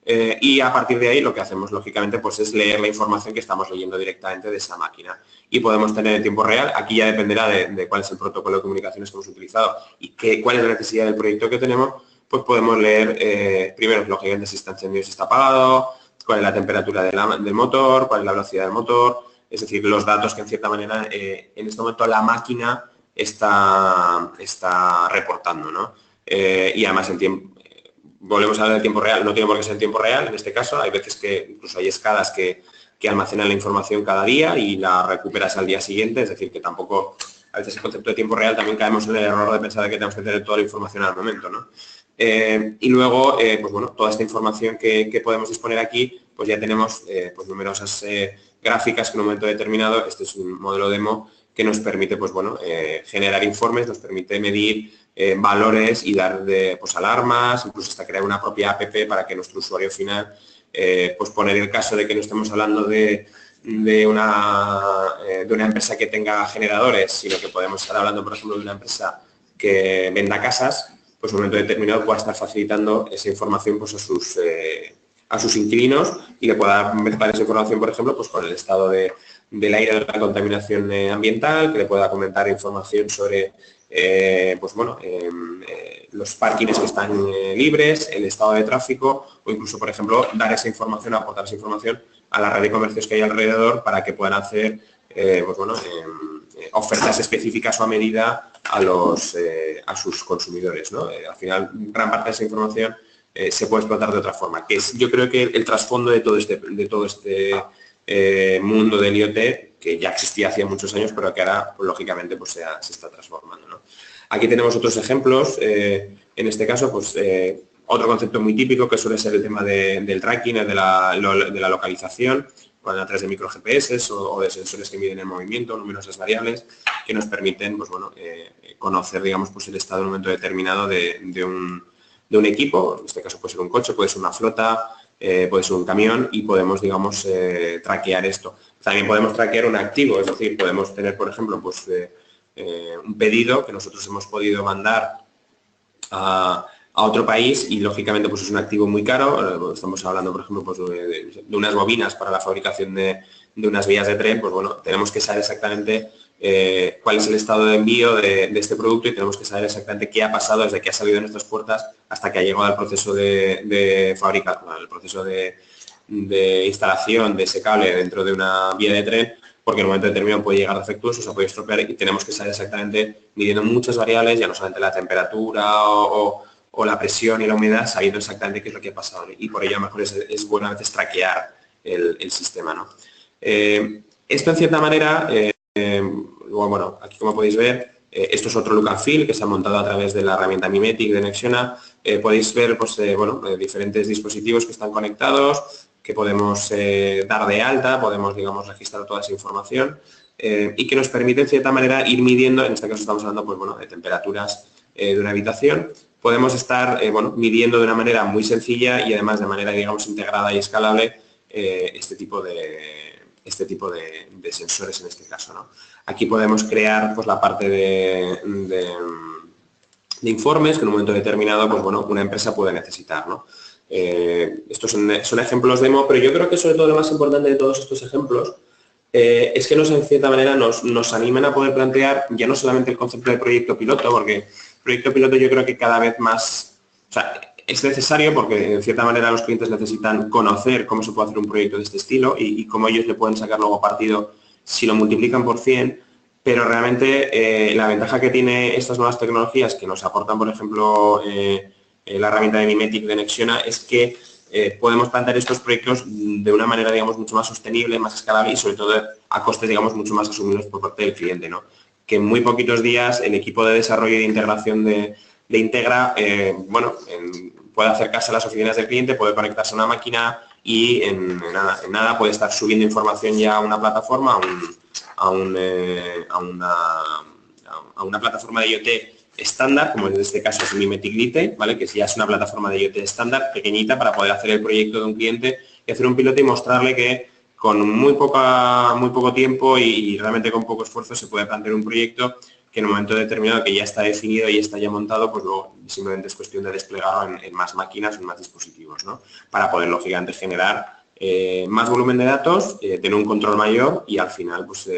Y a partir de ahí lo que hacemos, lógicamente, pues es leer la información que estamos leyendo directamente de esa máquina. Y podemos tener en tiempo real, aquí ya dependerá de cuál es el protocolo de comunicaciones que hemos utilizado y cuál es la necesidad del proyecto que tenemos, pues podemos leer, primero, lógicamente, si está encendido, si está apagado, cuál es la temperatura del motor, cuál es la velocidad del motor, es decir, los datos que en cierta manera en este momento la máquina está reportando, ¿no? Y además en tiempo, volvemos a hablar de tiempo real, no tiene por qué ser en tiempo real en este caso, hay veces que incluso hay escalas que almacenan la información cada día y la recuperas al día siguiente, es decir, que tampoco, a veces el concepto de tiempo real también caemos en el error de pensar que tenemos que tener toda la información al momento, ¿no? Y luego, pues bueno, toda esta información que podemos disponer aquí, pues ya tenemos pues numerosas gráficas que en un momento determinado, este es un modelo demo que nos permite, pues bueno, generar informes, nos permite medir valores y dar pues alarmas, incluso hasta crear una propia app para que nuestro usuario final, pues poner el caso de que no estemos hablando de una empresa que tenga generadores, sino que podemos estar hablando, por ejemplo, de una empresa que venda casas, pues en un momento determinado pueda estar facilitando esa información pues, a sus inquilinos y que pueda mezclar esa información, por ejemplo, pues con el estado del aire, de la contaminación ambiental, que le pueda comentar información sobre pues bueno, los parkings que están libres, el estado de tráfico o incluso, por ejemplo, dar esa información, aportar esa información a la red de comercios que hay alrededor para que puedan hacer pues bueno, ofertas específicas o a medida a sus consumidores, ¿no? Al final, gran parte de esa información se puede explotar de otra forma, que es, yo creo que el trasfondo de todo este mundo del IoT, que ya existía hacía muchos años, pero que ahora, pues, lógicamente, pues, se está transformando, ¿no? Aquí tenemos otros ejemplos. En este caso, pues, otro concepto muy típico que suele ser el tema del tracking, de la localización, a través de micro GPS o de sensores que miden el movimiento, numerosas variables que nos permiten, pues, bueno, conocer, digamos, pues, el estado en un momento determinado de un equipo. En este caso puede ser un coche, puede ser una flota, puede ser un camión, y podemos, digamos, traquear esto. También podemos traquear un activo, es decir, podemos tener, por ejemplo, pues, un pedido que nosotros hemos podido mandar a otro país y, lógicamente, pues, es un activo muy caro. Estamos hablando, por ejemplo, pues, de unas bobinas para la fabricación de unas vías de tren. Pues, bueno, tenemos que saber exactamente cuál es el estado de envío de este producto, y tenemos que saber exactamente qué ha pasado desde que ha salido de nuestras puertas hasta que ha llegado al proceso de fabricación, al proceso de instalación de ese cable dentro de una vía de tren, porque en un momento determinado puede llegar defectuoso, se puede estropear, y tenemos que saber exactamente, midiendo muchas variables, ya no solamente la temperatura o la presión y la humedad, sabiendo exactamente qué es lo que ha pasado. Y por ello a lo mejor es bueno a veces traquear el sistema, ¿no? Esto, en cierta manera, bueno, aquí, como podéis ver, esto es otro look and feel que se ha montado a través de la herramienta Mimetic de Nexiona. Podéis ver, pues, bueno, diferentes dispositivos que están conectados, que podemos dar de alta, podemos, digamos, registrar toda esa información, y que nos permite, en cierta manera, ir midiendo. En este caso estamos hablando, pues, bueno, de temperaturas de una habitación. Podemos estar, bueno, midiendo de una manera muy sencilla y, además, de manera, digamos, integrada y escalable este tipo de sensores, en este caso, ¿no? Aquí podemos crear, pues, la parte de informes que en un momento determinado, pues, bueno, una empresa puede necesitar, ¿no? Estos son ejemplos demo, pero yo creo que, sobre todo, lo más importante de todos estos ejemplos es que en cierta manera nos animan a poder plantear ya no solamente el concepto de proyecto piloto, porque proyecto piloto yo creo que cada vez más, o sea, es necesario, porque, en cierta manera, los clientes necesitan conocer cómo se puede hacer un proyecto de este estilo y cómo ellos le pueden sacar luego partido si lo multiplican por 100, pero realmente la ventaja que tiene estas nuevas tecnologías que nos aportan, por ejemplo, la herramienta de Mimetic de Nexiona, es que podemos plantear estos proyectos de una manera, digamos, mucho más sostenible, más escalable y, sobre todo, a costes, digamos, mucho más asumidos por parte del cliente, ¿no? Que en muy poquitos días el equipo de desarrollo y de integración de Integra, bueno, puede acercarse a las oficinas del cliente, puede conectarse a una máquina y en nada puede estar subiendo información ya a una plataforma, a una plataforma de IoT estándar, como en este caso es Mimetic Lite, ¿vale? Que ya es una plataforma de IoT estándar pequeñita para poder hacer el proyecto de un cliente y hacer un piloto y mostrarle que con muy poco tiempo y realmente con poco esfuerzo se puede plantear un proyecto que en un momento determinado, que ya está definido y está ya montado, pues luego simplemente es cuestión de desplegarlo en más máquinas, en más dispositivos, ¿no? Para poder, lógicamente, generar más volumen de datos, tener un control mayor y, al final, pues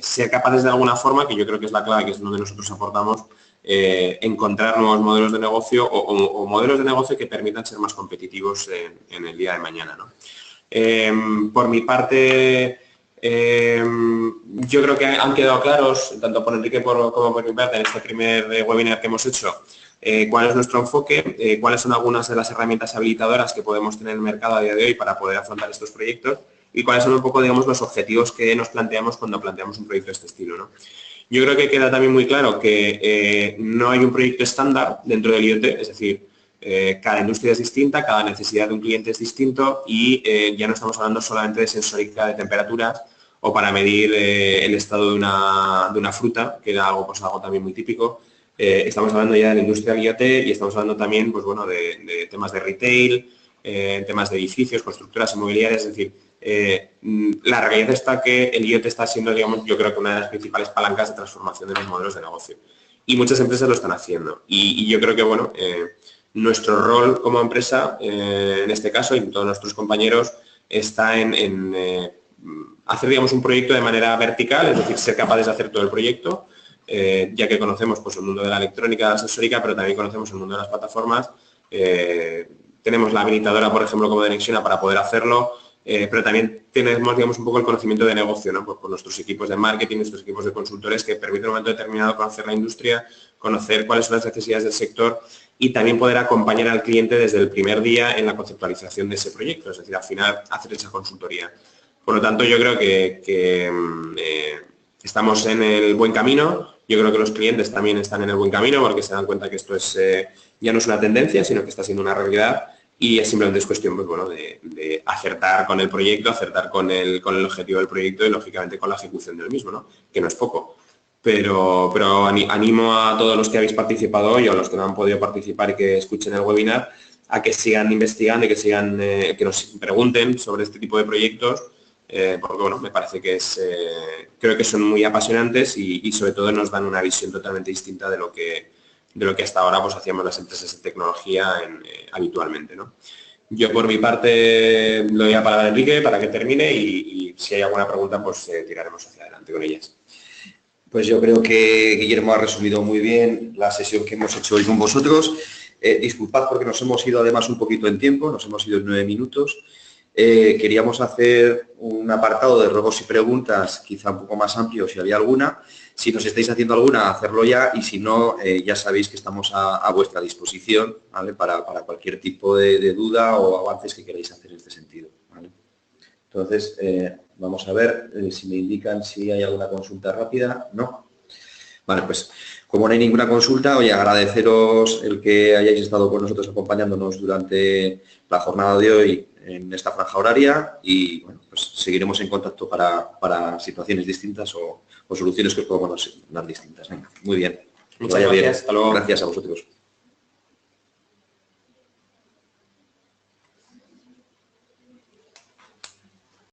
ser capaces de alguna forma, que yo creo que es la clave, que es donde nosotros aportamos, encontrar nuevos modelos de negocio o modelos de negocio que permitan ser más competitivos en el día de mañana, ¿no? Por mi parte, yo creo que han quedado claros, tanto por Enrique como por mi parte, en este primer webinar que hemos hecho, cuál es nuestro enfoque, cuáles son algunas de las herramientas habilitadoras que podemos tener en el mercado a día de hoy para poder afrontar estos proyectos y cuáles son un poco, digamos, los objetivos que nos planteamos cuando planteamos un proyecto de este estilo, ¿no? Yo creo que queda también muy claro que no hay un proyecto estándar dentro del IoT, es decir, cada industria es distinta, cada necesidad de un cliente es distinto y ya no estamos hablando solamente de sensórica de temperaturas o para medir el estado de una fruta, que era algo también muy típico. Estamos hablando ya de la industria del IoT y estamos hablando también, pues, bueno, de temas de retail, temas de edificios, constructoras inmobiliarias, es decir, la realidad está que el IoT está siendo, digamos, yo creo que una de las principales palancas de transformación de los modelos de negocio. Y muchas empresas lo están haciendo. Y yo creo que, bueno, nuestro rol como empresa, en este caso, y todos nuestros compañeros, está en hacer, digamos, un proyecto de manera vertical, es decir, ser capaces de hacer todo el proyecto, ya que conocemos, pues, el mundo de la electrónica, de la sensórica, pero también conocemos el mundo de las plataformas. Tenemos la habilitadora, por ejemplo, como de Nexiona para poder hacerlo, pero también tenemos, digamos, un poco el conocimiento de negocio, ¿no? Pues con nuestros equipos de marketing, nuestros equipos de consultores que permiten en un momento determinado conocer la industria, conocer cuáles son las necesidades del sector y también poder acompañar al cliente desde el primer día en la conceptualización de ese proyecto, es decir, al final hacer esa consultoría. Por lo tanto, yo creo que estamos en el buen camino. Yo creo que los clientes también están en el buen camino porque se dan cuenta que esto es, ya no es una tendencia, sino que está siendo una realidad y simplemente es cuestión pues, bueno, de acertar con el proyecto, acertar con el objetivo del proyecto y, lógicamente, con la ejecución del mismo, ¿no? Que no es poco. Pero animo a todos los que habéis participado hoy o a los que no han podido participar y que escuchen el webinar a que sigan investigando y que nos pregunten sobre este tipo de proyectos, porque bueno, me parece que creo que son muy apasionantes y sobre todo nos dan una visión totalmente distinta de lo que hasta ahora pues hacíamos las empresas de tecnología habitualmente, ¿no? Yo por mi parte le doy la palabra a Enrique para que termine y si hay alguna pregunta pues tiraremos hacia adelante con ellas. Pues yo creo que Guillermo ha resumido muy bien la sesión que hemos hecho hoy con vosotros. Disculpad porque nos hemos ido además un poquito en tiempo, nos hemos ido en 9 minutos. Queríamos hacer un apartado de ruegos y preguntas quizá un poco más amplio si había alguna. Si nos estáis haciendo alguna, hacerlo ya y si no, ya sabéis que estamos a vuestra disposición, ¿vale? para cualquier tipo de duda o avances que queráis hacer en este sentido, ¿vale? Entonces, vamos a ver si me indican si hay alguna consulta rápida. ¿No? Vale, pues como no hay ninguna consulta, oye, agradeceros el que hayáis estado con nosotros acompañándonos durante la jornada de hoy en esta franja horaria y bueno, pues seguiremos en contacto para situaciones distintas o soluciones que os podamos dar distintas. Venga, muy bien. Muchas gracias. Hasta luego. Gracias a vosotros.